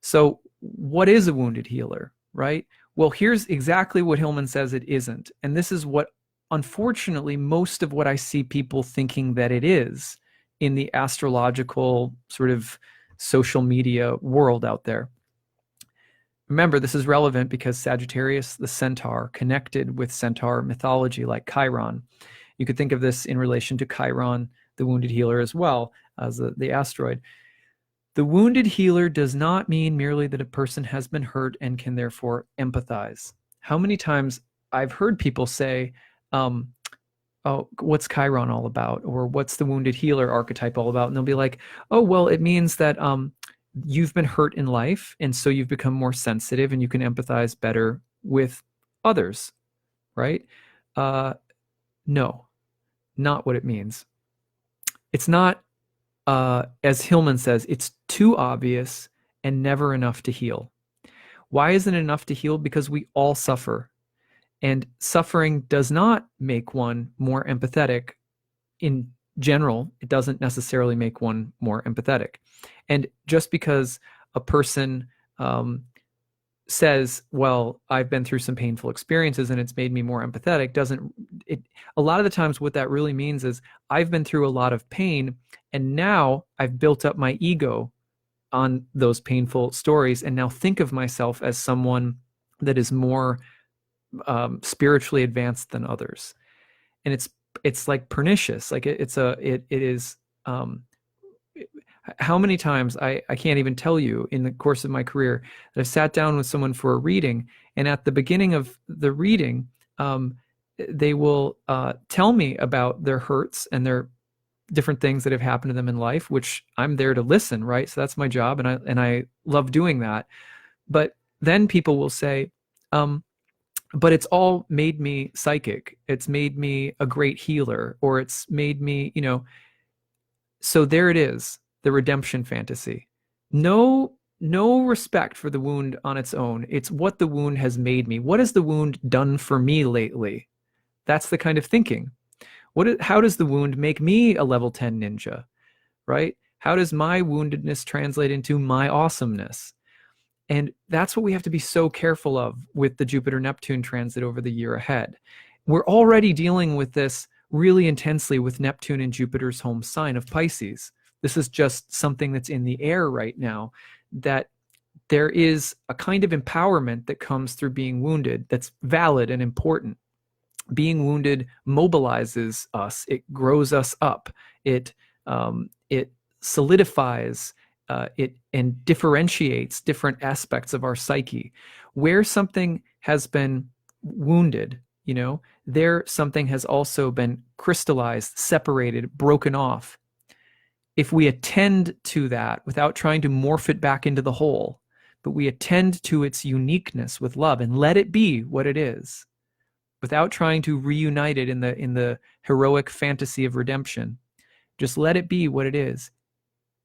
So what is a wounded healer, right? Well, here's exactly what Hillman says it isn't. And this is what, unfortunately, most of what I see people thinking that it is in the astrological sort of social media world out there. Remember, this is relevant because Sagittarius, the centaur, connected with centaur mythology like Chiron. You could think of this in relation to Chiron, the wounded healer, as well as the asteroid. The wounded healer does not mean merely that a person has been hurt and can therefore empathize. How many times I've heard people say, oh, what's Chiron all about? Or what's the wounded healer archetype all about? And they'll be like, oh, well, it means that you've been hurt in life, and so you've become more sensitive and you can empathize better with others, right? No, not what it means. It's not, as Hillman says, it's too obvious and never enough to heal. Why isn't it enough to heal? Because we all suffer. And suffering does not make one more empathetic. In general, it doesn't necessarily make one more empathetic. And just because a person says, well, I've been through some painful experiences and it's made me more empathetic, a lot of the times what that really means is I've been through a lot of pain and now I've built up my ego on those painful stories and now think of myself as someone that is more spiritually advanced than others. And it's like pernicious. Like it is how many times I can't even tell you in the course of my career that I've sat down with someone for a reading, and at the beginning of the reading, they will tell me about their hurts and their different things that have happened to them in life, which I'm there to listen, right? So that's my job, and I love doing that. But then people will say, but it's all made me psychic. It's made me a great healer, or it's made me, so there it is. The redemption fantasy. No respect for the wound on its own. It's what the wound has made me. What has the wound done for me lately? That's the kind of thinking. How does the wound make me a level 10 ninja, right? How does my woundedness translate into my awesomeness? And that's what we have to be so careful of with the Jupiter-Neptune transit over the year ahead. We're already dealing with this really intensely with Neptune in Jupiter's home sign of Pisces. This is just something that's in the air right now, that there is a kind of empowerment that comes through being wounded that's valid and important. Being wounded mobilizes us. It grows us up. It solidifies it and differentiates different aspects of our psyche. Where something has been wounded, there something has also been crystallized, separated, broken off. If we attend to that without trying to morph it back into the whole, but we attend to its uniqueness with love and let it be what it is, without trying to reunite it in the heroic fantasy of redemption, just let it be what it is,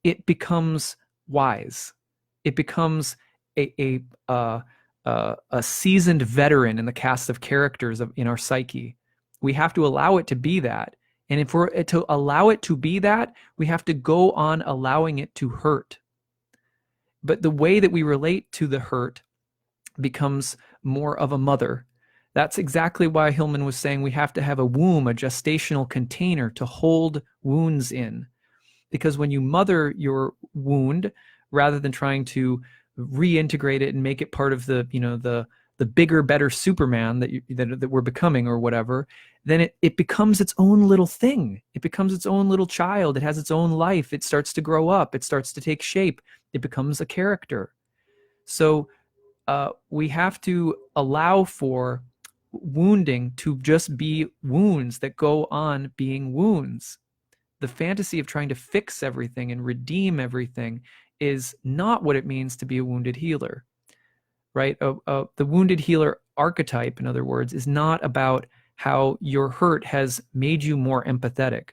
it becomes wise. It becomes a seasoned veteran in the cast of characters in our psyche. We have to allow it to be that. And if we're to allow it to be that, we have to go on allowing it to hurt. But the way that we relate to the hurt becomes more of a mother. That's exactly why Hillman was saying we have to have a womb, a gestational container to hold wounds in. Because when you mother your wound, rather than trying to reintegrate it and make it part of the bigger, better Superman that we're becoming or whatever, then it becomes its own little thing. It becomes its own little child. It has its own life. It starts to grow up. It starts to take shape. It becomes a character. So we have to allow for wounding to just be wounds that go on being wounds. The fantasy of trying to fix everything and redeem everything is not what it means to be a wounded healer. right? The wounded healer archetype, in other words, is not about how your hurt has made you more empathetic.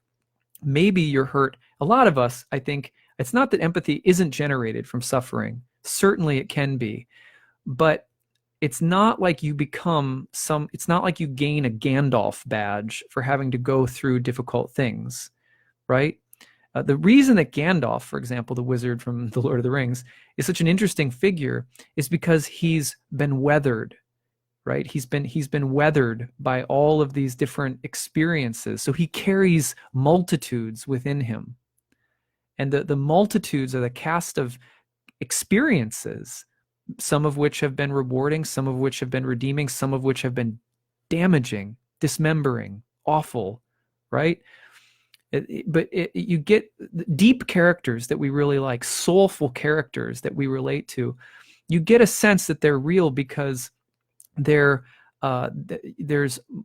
Maybe your hurt, a lot of us, I think, it's not that empathy isn't generated from suffering. Certainly it can be, but it's not like you it's not like you gain a Gandalf badge for having to go through difficult things, right? The reason that Gandalf, for example, the wizard from The Lord of the Rings, is such an interesting figure is because he's been weathered, right? He's been weathered by all of these different experiences. So he carries multitudes within him. And the multitudes are the cast of experiences, some of which have been rewarding, some of which have been redeeming, some of which have been damaging, dismembering, awful, right? You get deep characters that we really like, soulful characters that we relate to. You get a sense that they're real because there's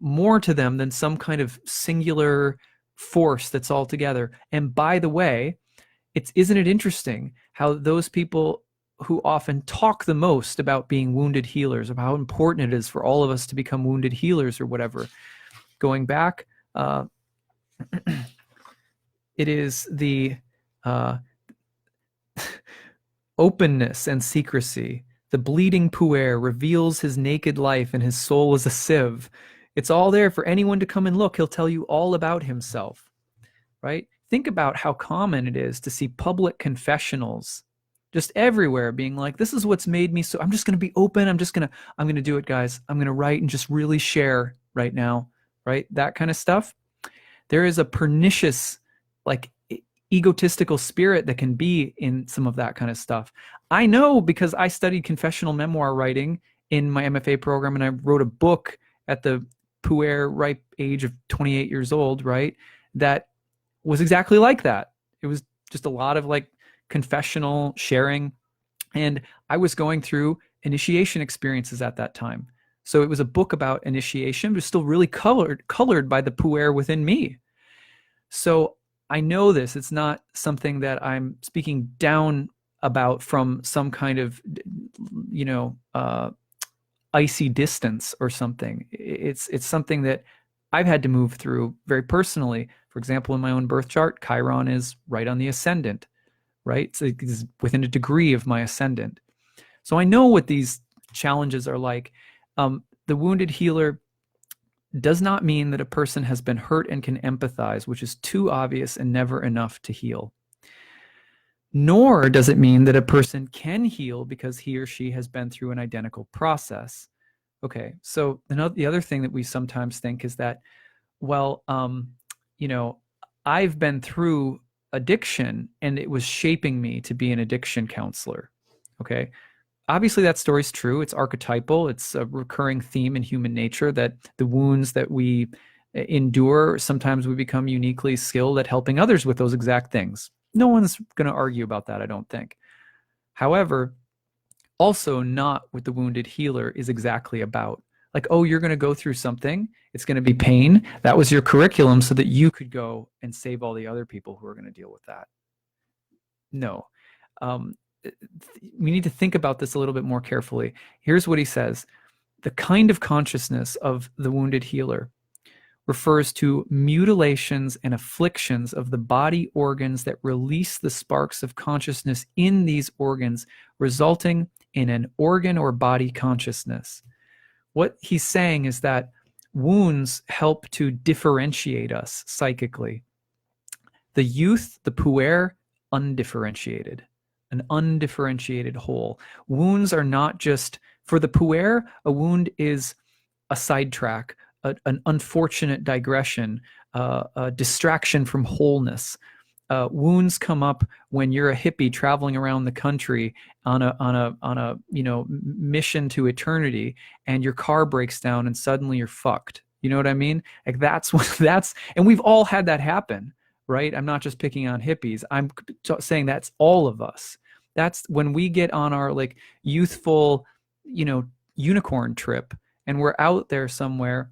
more to them than some kind of singular force that's all together. And by the way, isn't it interesting how those people who often talk the most about being wounded healers, about how important it is for all of us to become wounded healers or whatever, going back, it is the openness and secrecy. The bleeding Puer reveals his naked life and his soul is a sieve. It's all there for anyone to come and look. He'll tell you all about himself, right? Think about how common it is to see public confessionals just everywhere being like, this is what's made me so, I'm just going to be open. I'm going to do it, guys. I'm going to write and just really share right now, right? That kind of stuff. There is a pernicious, like, egotistical spirit that can be in some of that kind of stuff. I know because I studied confessional memoir writing in my MFA program, and I wrote a book at the Puer ripe age of 28 years old, right? That was exactly like that. It was just a lot of like confessional sharing. And I was going through initiation experiences at that time. So it was a book about initiation, but still really colored by the Puer within me. So I know this. It's not something that I'm speaking down about from some kind of, icy distance or something. It's something that I've had to move through very personally. For example, in my own birth chart, Chiron is right on the ascendant, right? So it's within a degree of my ascendant. So I know what these challenges are like. The wounded healer does not mean that a person has been hurt and can empathize, which is too obvious and never enough to heal. Nor does it mean that a person can heal because he or she has been through an identical process. Okay, so the other thing that we sometimes think is that, well, I've been through addiction and it was shaping me to be an addiction counselor. Okay. Obviously, that story's true. It's archetypal. It's a recurring theme in human nature that the wounds that we endure, sometimes we become uniquely skilled at helping others with those exact things. No one's going to argue about that, I don't think. However, also not what the wounded healer is exactly about. Like, oh, you're going to go through something. It's going to be pain. That was your curriculum so that you could go and save all the other people who are going to deal with that. No. We need to think about this a little bit more carefully. Here's what he says. The kind of consciousness of the wounded healer refers to mutilations and afflictions of the body organs that release the sparks of consciousness in these organs, resulting in an organ or body consciousness. What he's saying is that wounds help to differentiate us psychically. The youth, the Puer, undifferentiated. An undifferentiated whole. Wounds are not just, for the Puer, a wound is a sidetrack, an unfortunate digression, a distraction from wholeness. Wounds come up when you're a hippie traveling around the country on a mission to eternity, and your car breaks down and suddenly you're fucked. You know what I mean? Like and we've all had that happen, right? I'm not just picking on hippies. I'm saying that's all of us. That's when we get on our like youthful, unicorn trip, and we're out there somewhere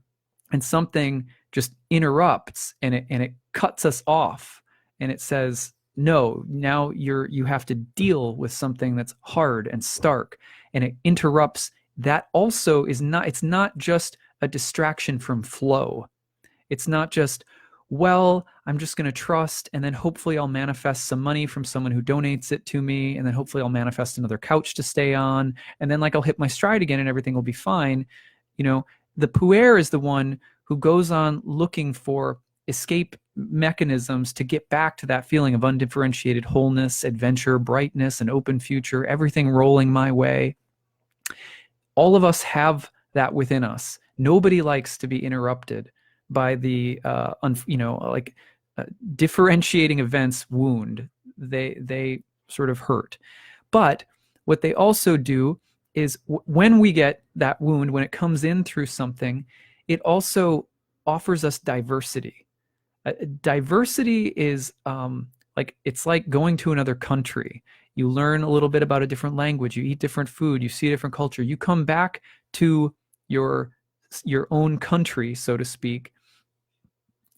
and something just interrupts and it cuts us off, and it says, no, now you have to deal with something that's hard and stark. and it interrupts, that also is not, it's not just a distraction from flow. It's not just, well, I'm just going to trust, and then hopefully I'll manifest some money from someone who donates it to me, and then hopefully I'll manifest another couch to stay on, and then like I'll hit my stride again and everything will be fine. You know, the Puer is the one who goes on looking for escape mechanisms to get back to that feeling of undifferentiated wholeness, adventure, brightness, an open future, everything rolling my way. All of us have that within us. Nobody likes to be interrupted by the differentiating events wound. They sort of hurt. But what they also do is when we get that wound, when it comes in through something, it also offers us diversity. Diversity is it's like going to another country. You learn a little bit about a different language, you eat different food, you see a different culture, you come back to your own country, so to speak,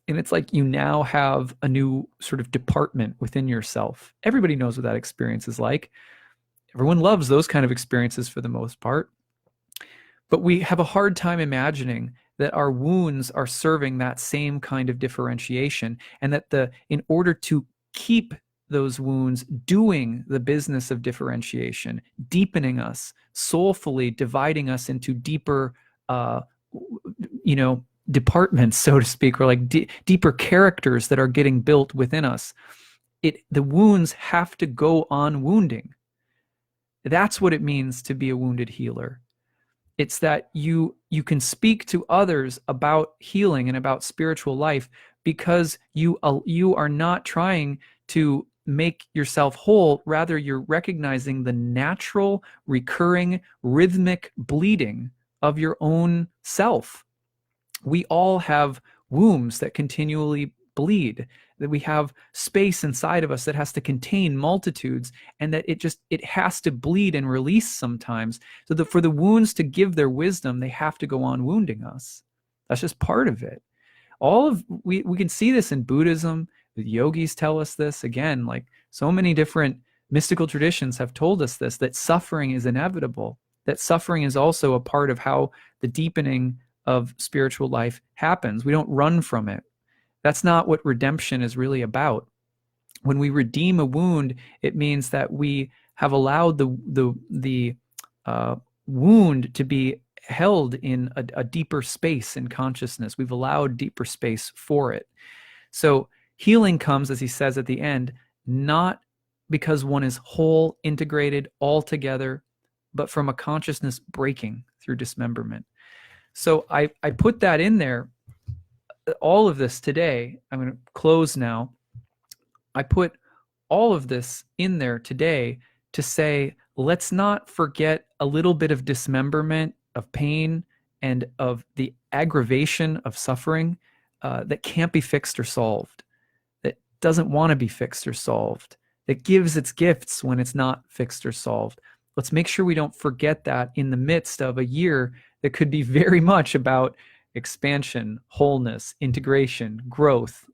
and it's like you now have a new sort of department within yourself. Everybody knows what that experience is like. Everyone loves those kind of experiences for the most part. But we have a hard time imagining that our wounds are serving that same kind of differentiation, and that in order to keep those wounds doing the business of differentiation, deepening us, soulfully dividing us into deeper departments, so to speak, or like deeper characters that are getting built within us, the wounds have to go on wounding. That's what it means to be a wounded healer. It's that you can speak to others about healing and about spiritual life because you are not trying to make yourself whole. Rather, you're recognizing the natural, recurring, rhythmic bleeding of your own self. We all have wombs that continually bleed, that we have space inside of us that has to contain multitudes, and that it has to bleed and release sometimes. So for the wounds to give their wisdom, they have to go on wounding us. That's just part of it. We can see this in Buddhism. The yogis tell us this. Again, like so many different mystical traditions have told us this, that suffering is inevitable, that suffering is also a part of how the deepening of spiritual life happens. We don't run from it. That's not what redemption is really about. When we redeem a wound, it means that we have allowed the wound to be held in a deeper space in consciousness. We've allowed deeper space for it. So healing comes, as he says at the end, not because one is whole, integrated, all together, but from a consciousness breaking through dismemberment. So I put that in there. All of this today, I'm going to close now. I put all of this in there today to say, let's not forget a little bit of dismemberment, of pain, and of the aggravation of suffering that can't be fixed or solved, that doesn't want to be fixed or solved, that gives its gifts when it's not fixed or solved. Let's make sure we don't forget that in the midst of a year that could be very much about expansion, wholeness, integration, growth,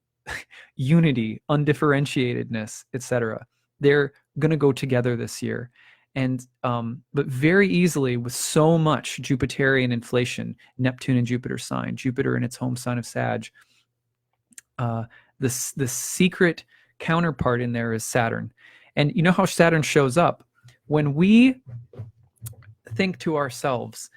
unity, undifferentiatedness, etc. They're going to go together this year. And but very easily, with so much Jupiterian inflation, Neptune and Jupiter sign, Jupiter in its home sign of Sag, the secret counterpart in there is Saturn. And you know how Saturn shows up? When we think to ourselves,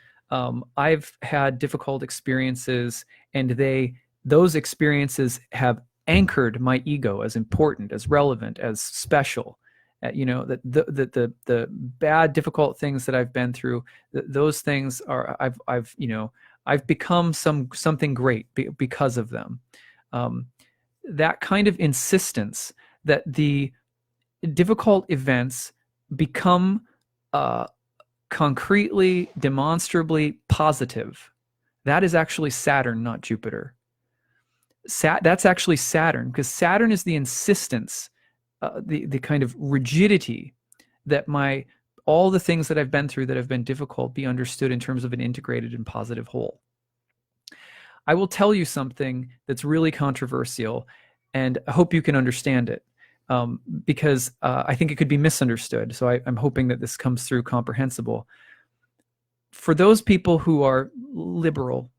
I've had difficult experiences, and those experiences have anchored my ego as important, as relevant, as special. That the bad, difficult things that I've been through, those things are I've become something great because of them. That kind of insistence that the difficult events become concretely, demonstrably positive, that is actually Saturn, not Jupiter. That's actually Saturn, because Saturn is the insistence, the kind of rigidity that all the things that I've been through that have been difficult be understood in terms of an integrated and positive whole. I will tell you something that's really controversial, and I hope you can understand it, because I think it could be misunderstood. So I'm hoping that this comes through comprehensible. for those people who are liberal,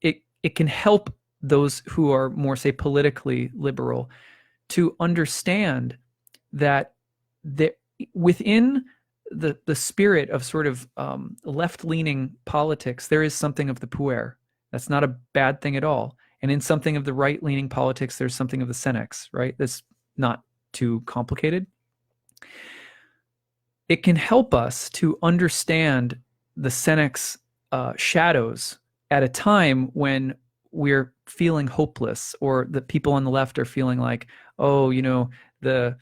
it can help those who are more, say, politically liberal to understand that within the spirit of sort of left-leaning politics, there is something of the Puer. That's not a bad thing at all. And in something of the right-leaning politics, there's something of the Senex, right? That's not too complicated. It can help us to understand the Senex shadows at a time when we're feeling hopeless, or the people on the left are feeling like, oh, the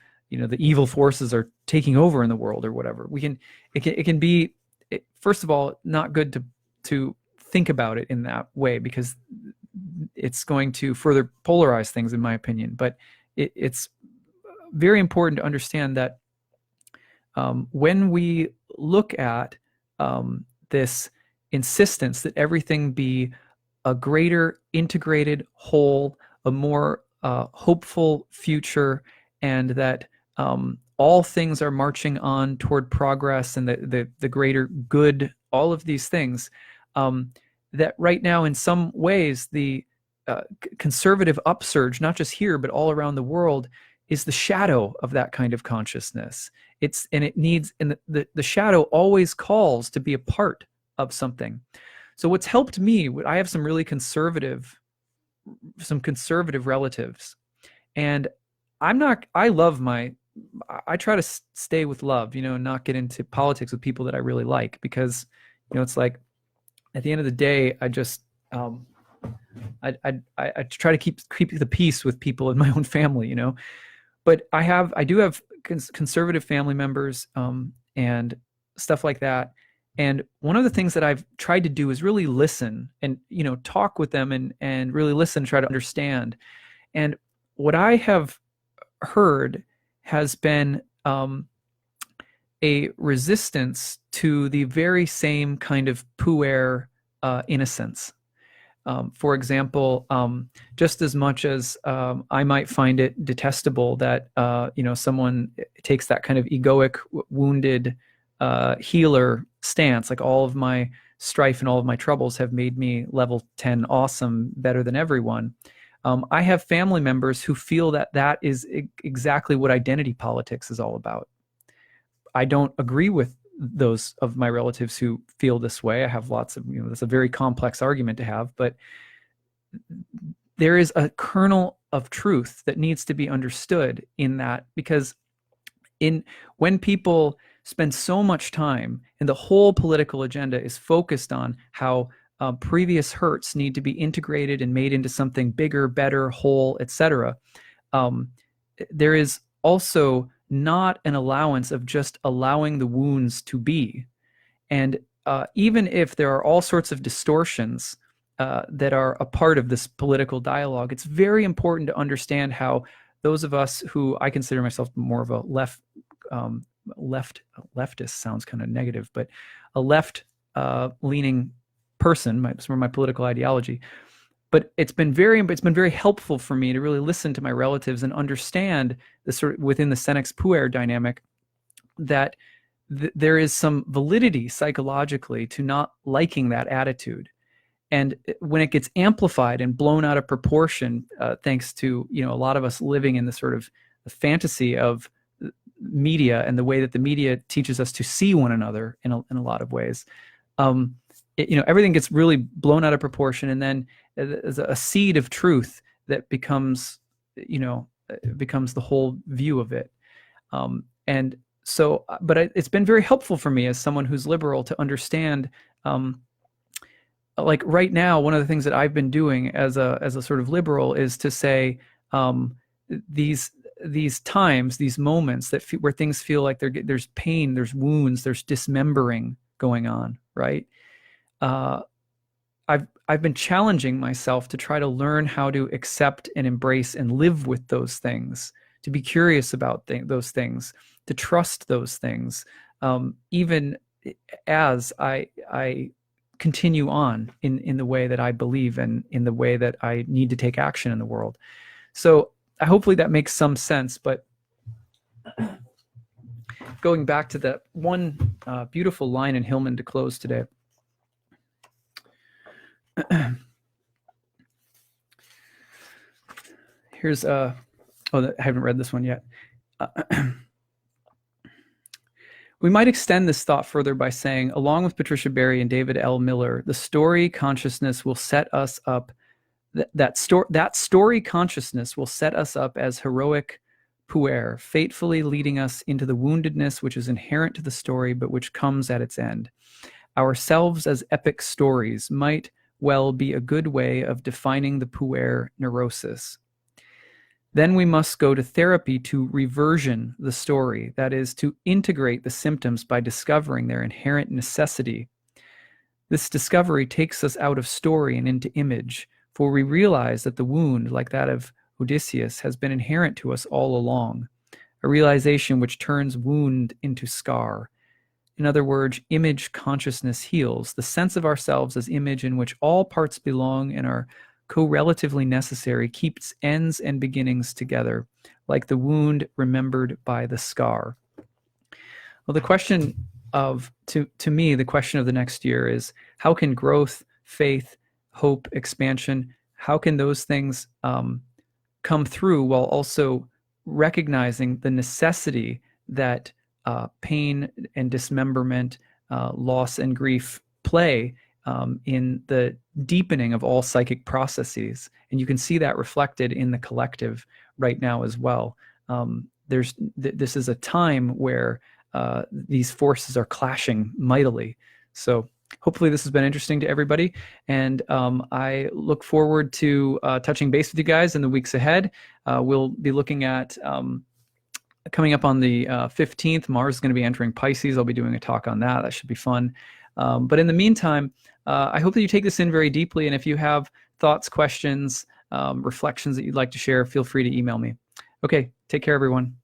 evil forces are taking over in the world, or whatever. It can be, first of all, not good to think about it in that way, because it's going to further polarize things, in my opinion. But it's very important to understand that when we look at this insistence that everything be a greater integrated whole, a more hopeful future, and that all things are marching on toward progress and the greater good, all of these things, that right now, in some ways, the conservative upsurge, not just here, but all around the world, is the shadow of that kind of consciousness. The shadow always calls to be a part of something. So what's helped me, I have some really conservative relatives, and I try to stay with love, and not get into politics with people that I really like, because, it's like, at the end of the day, I just, I try to keep the peace with people in my own family, but I do have conservative family members, and stuff like that. And one of the things that I've tried to do is really listen and, talk with them and really listen, try to understand. And what I have heard has been a resistance to the very same kind of Puer innocence. For example, just as much as I might find it detestable that someone takes that kind of egoic, wounded healer stance, like all of my strife and all of my troubles have made me level 10 awesome, better than everyone. I have family members who feel that is exactly what identity politics is all about. I don't agree with those of my relatives who feel this way. I have lots of, that's a very complex argument to have, but there is a kernel of truth that needs to be understood in that, because when people spend so much time, and the whole political agenda is focused on how previous hurts need to be integrated and made into something bigger, better, whole, etc. There is also not an allowance of just allowing the wounds to be. And even if there are all sorts of distortions that are a part of this political dialogue, it's very important to understand how those of us who, I consider myself more of a leftist, sounds kind of negative, but a left leaning person, my political ideology. But it's been very helpful for me to really listen to my relatives and understand the sort of, within the Senex Puer dynamic, that there is some validity psychologically to not liking that attitude. And when it gets amplified and blown out of proportion, thanks to a lot of us living in the sort of the fantasy of media and the way that the media teaches us to see one another in a lot of ways, everything gets really blown out of proportion, and then there's a seed of truth that becomes the whole view of it. And so, but it's been very helpful for me as someone who's liberal to understand, like right now, one of the things that I've been doing as a sort of liberal is to say, these times, these moments where things feel like there's pain, there's wounds, there's dismembering going on, right? I've been challenging myself to try to learn how to accept and embrace and live with those things, to be curious about those things, to trust those things, even as I continue on in the way that I believe and in the way that I need to take action in the world. So hopefully that makes some sense. But going back to that one beautiful line in Hillman to close today, Here's I haven't read this one yet. We might extend this thought further by saying, along with Patricia Berry and David L. Miller, the story consciousness will set us up. That story consciousness will set us up as heroic Puer, fatefully leading us into the woundedness which is inherent to the story, but which comes at its end. Ourselves as epic stories might well be a good way of defining the Puer neurosis. Then we must go to therapy to reversion the story, that is, to integrate the symptoms by discovering their inherent necessity. This discovery takes us out of story and into image, for we realize that the wound, like that of Odysseus, has been inherent to us all along, a realization which turns wound into scar. In other words, image consciousness heals, the sense of ourselves as image in which all parts belong and are co-relatively necessary, keeps ends and beginnings together, like the wound remembered by the scar. Well, the question of, to me, the question of the next year is, how can growth, faith, hope, expansion, how can those things come through while also recognizing the necessity that pain and dismemberment, loss and grief play in the deepening of all psychic processes. And you can see that reflected in the collective right now as well. This is a time where these forces are clashing mightily. So hopefully this has been interesting to everybody. And I look forward to touching base with you guys in the weeks ahead. We'll be looking at coming up on the 15th, Mars is going to be entering Pisces. I'll be doing a talk on that. That should be fun. But in the meantime, I hope that you take this in very deeply. And if you have thoughts, questions, reflections that you'd like to share, feel free to email me. Okay, take care, everyone.